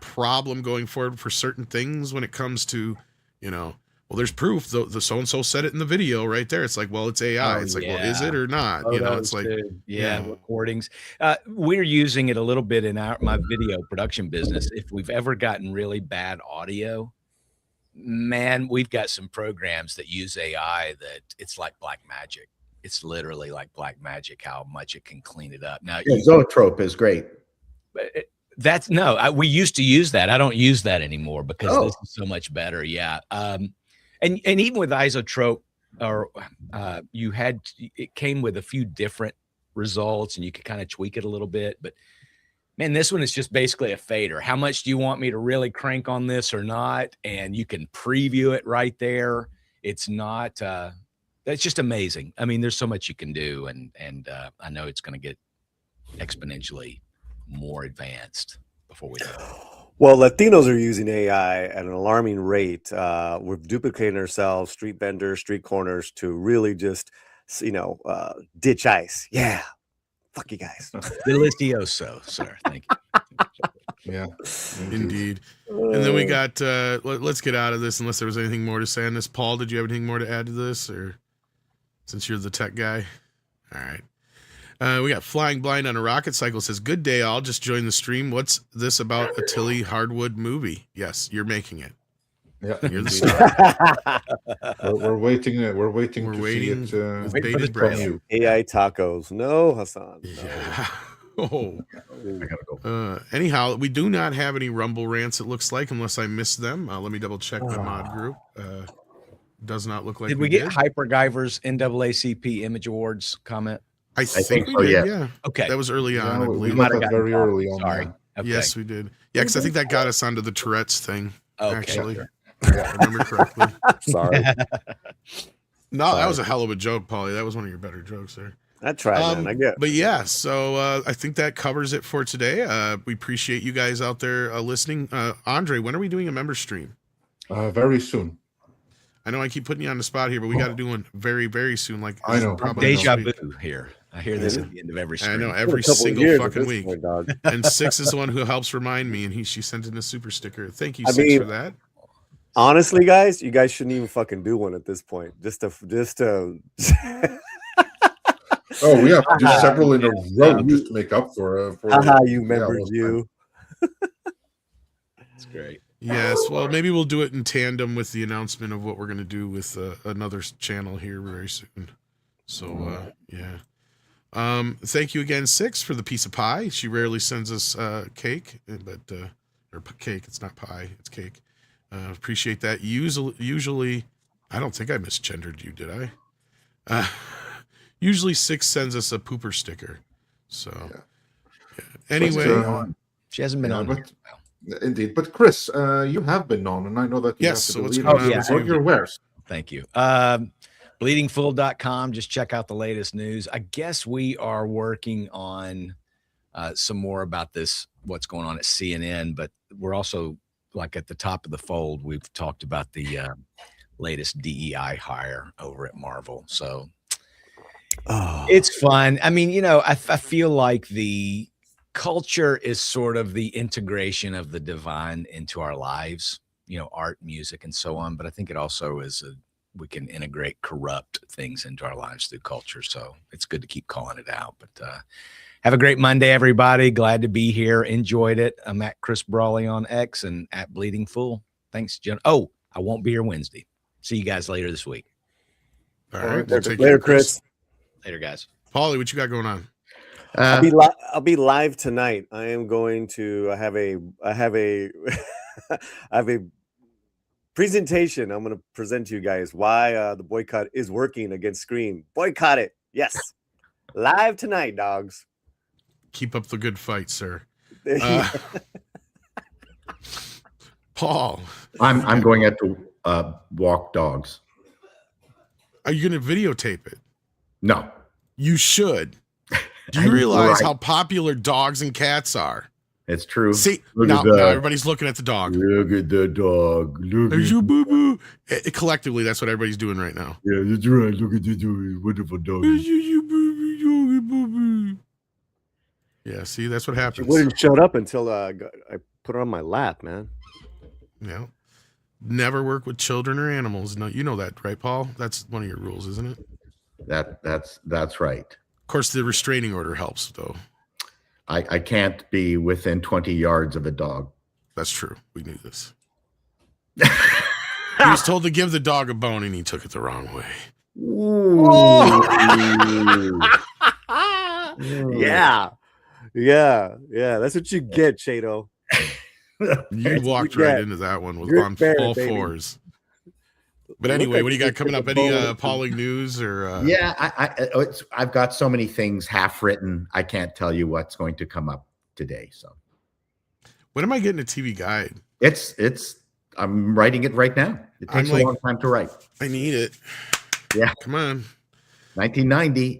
problem going forward for certain things when it comes to, you know, well, there's proof. The so and so said it in the video right there. It's like, well, it's AI. It's like, well, is it or not? You know, it's like, recordings. We're using it a little bit in my video production business. If we've ever gotten really bad audio, man, we've got some programs that use AI that it's like black magic. It's literally like black magic how much it can clean it up. Now, Zoetrope is great. We used to use that. I don't use that anymore because this is so much better. Yeah. And even with Isotrope, it came with a few different results and you could kind of tweak it a little bit, but man, this one is just basically a fader. How much do you want me to really crank on this or not? And you can preview it right there. It's not, that's just amazing. I mean, there's so much you can do. And I know it's going to get exponentially more advanced before we know it. Well, Latinos are using AI at an alarming rate. We're duplicating ourselves, street vendors, street corners, to really just, ditch ICE. Yeah. Fuck you guys. Delicioso, sir. Thank you. Yeah, indeed. And then we got, let's get out of this unless there was anything more to say on this. Paul, did you have anything more to add to this, or since you're the tech guy? All right. We got Flying Blind on a Rocket Cycle says, good day, I'll just join the stream. What's this about a Tilly Hardwood movie? Yes, you're making it. Yeah, you're the star. we're waiting. We're waiting to see it. Bated breath. AI tacos. No, Hassan. No. Yeah. Oh. I gotta go. Anyhow, we do not have any Rumble rants, it looks like, unless I missed them. Let me double check my mod group. Does not look like we get Hyperguyver's NAACP Image Awards comment? I think we did, yeah. Okay. That was early on. I believe. We got that very early on. Sorry. Okay. Yes, we did. Yeah, because I think that got us onto the Tourette's thing, actually. Sure. Yeah, I remember correctly. Sorry. No, that was a hell of a joke, Paulie. That was one of your better jokes there. I tried, man. I get. But yeah, so I think that covers it for today. We appreciate you guys out there listening. Andre, when are we doing a member stream? Very soon. I know I keep putting you on the spot here, but we got to do one very, very soon. Like I know, probably deja vu here. I hear this at the end of every stream. I know, every single fucking week. And Six is the one who helps remind me, and she sent in a super sticker. Thank you, Six, for that. Honestly, guys, you guys shouldn't even fucking do one at this point. Just to. Oh, we have to do several in a row just to make up for you remembered you. That's great. Yes, well, maybe we'll do it in tandem with the announcement of what we're going to do with another channel here very soon. So, yeah. Thank you again, Six, for the piece of pie. She rarely sends us cake, but or cake. It's not pie. It's cake. Appreciate that. Usually, I don't think I misgendered you, did I? Usually, Six sends us a pooper sticker. So, yeah. Anyway, she hasn't been on. But, indeed, but Chris, you have been on, and I know that you yes. have to So what's believe going on? What your wares? Thank you. Bleedingfull.com. Just check out the latest news. I guess we are working on some more about this, what's going on at CNN, but we're also like at the top of the fold. We've talked about the latest DEI hire over at Marvel. So it's fun. I mean, I feel like the culture is sort of the integration of the divine into our lives, art, music, and so on. But I think it also is we can integrate corrupt things into our lives through culture. So it's good to keep calling it out. But have a great Monday, everybody. Glad to be here. Enjoyed it. I'm at Chris Brawley on X and at Bleeding Full. Thanks, Jen. Oh, I won't be here Wednesday. See you guys later this week. All right. Later, Chris. Later, guys. Paulie, what you got going on? I'll be live tonight. I am going to. I have a presentation. I'm going to present to you guys why the boycott is working against Scream. Boycott it. Yes. Live tonight, dogs. Keep up the good fight, sir. Paul, I'm going out to walk dogs. Are you going to videotape it? No. You should. Do you You're realize right. how popular dogs and cats are? It's true. See, Look now at that. everybody's looking at the dog. Look at the dog. Look There's at your boo boo. Collectively, that's what everybody's doing right now. Yeah, that's right. Look at the dog. Wonderful dog. Yeah, see, that's what She happens. wouldn't shut up until I put her on my lap, man. Yeah. Never work with children or animals. No, you know that, right, Paul? That's one of your rules, isn't it? That's right. Of course, the restraining order helps, though. I can't be within 20 yards of a dog. That's true. We knew this. He was told to give the dog a bone, and he took it the wrong way. Yeah. That's what you get, Chato. You walked you right get. into that one with You're on fair, all baby. fours. But Look anyway, like what do you got you coming took up? a Any bone. appalling news or? Yeah, I've got so many things half written. I can't tell you what's going to come up today. So When am I getting a TV guide? I'm writing it right now. It takes I'm like- a long time to write. I need it. Yeah. Come on. 1990.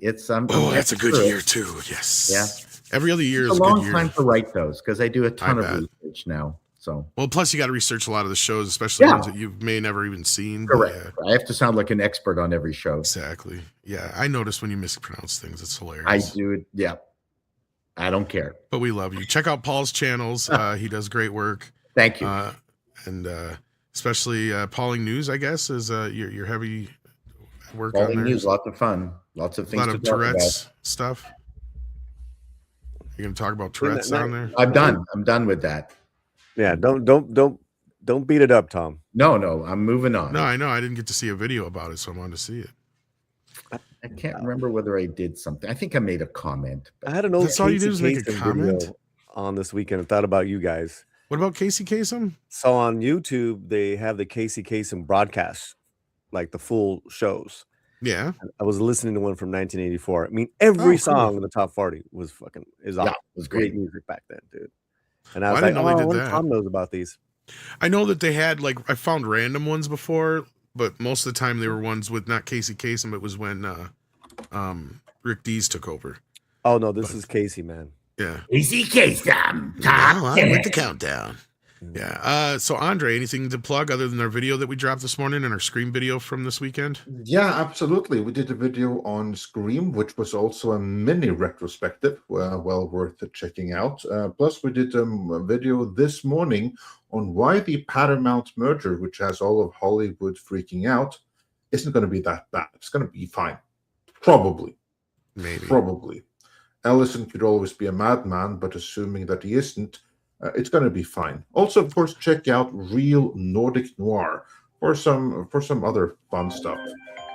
Oh, that's a good year too. Yes. Yeah. Every other year It's is a a long good year. time to write those because I do a ton I of bet. research now. So Well, plus you got to research a lot of the shows, especially Yeah. ones that you may never even seen. but correct. yeah, I have to sound like an expert on every show. exactly. Yeah, I noticed when you mispronounce things. It's hilarious. I do it. Yeah. I don't care. But we love you. Check out Paul's channels. He does great work. Thank you. And especially Pauling News, I guess, is your heavy work All on there. news, lots of fun. Lots of A things lot to of talk Tourette's stuff. You're gonna talk about Tourette's on there? about. I'm done. I'm done with that. Yeah, don't beat it up, Tom. No, I'm moving on. No, I know. I didn't get to see a video about it, so I wanted to see it. I can't remember whether I did something. I think I made a comment. I had an old That's all you Casey did is make a Kasem comment? video on this weekend and thought about you guys. What about Casey Kasem? So on YouTube, they have the Casey Kasem broadcast, like the full shows. Yeah. I was listening to one from 1984. I mean, every cool. song in the top 40 was Yeah, awesome. it was Great great. music back then, dude. And I was I like, didn't know they oh, I did wonder if that. Tom knows about these. I know that they had I found random ones before, but most of the time they were ones with not Casey Kasem. It was when Rick Dees took over. Oh no, this is Casey, man. Yeah. Easy case, Well, I'm with the countdown. Yeah. So Andre, anything to plug other than our video that we dropped this morning and our Scream video from this weekend? Yeah, absolutely. We did a video on Scream, which was also a mini retrospective, well worth checking out. Plus, we did a video this morning on why the Paramount merger, which has all of Hollywood freaking out, isn't going to be that bad. It's going to be fine. Probably. Maybe. Probably. Ellison could always be a madman, but assuming that he isn't, it's going to be fine. Also, of course, check out Real Nordic Noir for some other fun stuff.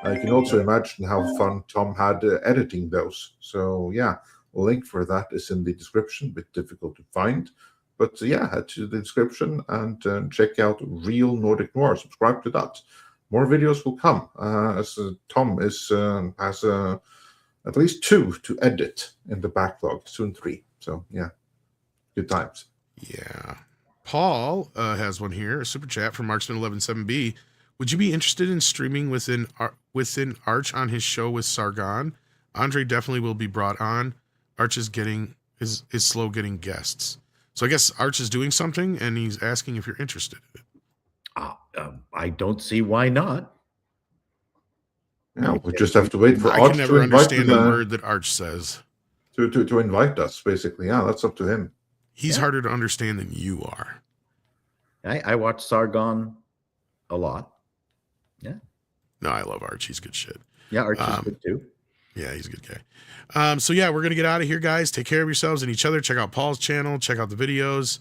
You can also imagine how fun Tom had editing those. So yeah, link for that is in the description. A bit difficult to find, but yeah, head to the description and check out Real Nordic Noir. Subscribe to that. More videos will come as Tom has at least 2 to edit in the backlog, soon 3. So yeah, good times. Yeah. Paul has one here, a super chat from Marksman 117B. Would you be interested in streaming within Arch on his show with Sargon? Andre definitely will be brought on. Arch is slow getting guests. So I guess Arch is doing something and he's asking if you're interested in it. I don't see why not. Yeah, we just have to wait for I Arch can never to invite understand a word that Arch says. to invite us, basically. Yeah, that's up to him. He's harder to understand than you are. I watch Sargon a lot. Yeah. No, I love Arch. He's good shit. Yeah, Archie's good too. Yeah, he's a good guy. So yeah, we're gonna get out of here, guys. Take care of yourselves and each other. Check out Paul's channel. Check out the videos.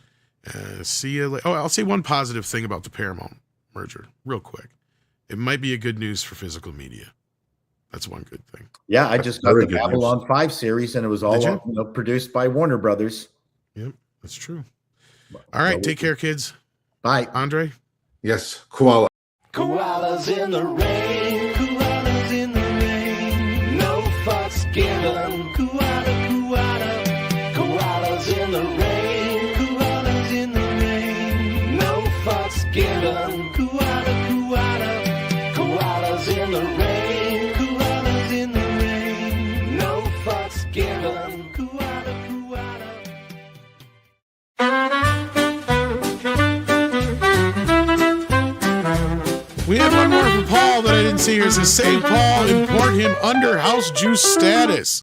See you later. Oh, I'll say one positive thing about the Paramount merger, real quick. It might be a good news for physical media. That's one good thing. Yeah, I just got very the good Babylon 5 series, and it was all Did you? produced by Warner Brothers. Yep, that's true. All right, take care, kids. Bye. Andre. Yes, koala. Koalas in the rain, koalas in the rain. No fucks given. Koala, koalas in the rain, koalas in the rain. No fucks given. Koalas in the rain, koalas in the rain. No We have one more from Paul that I didn't see here. It says, save Paul, import him under house juice status.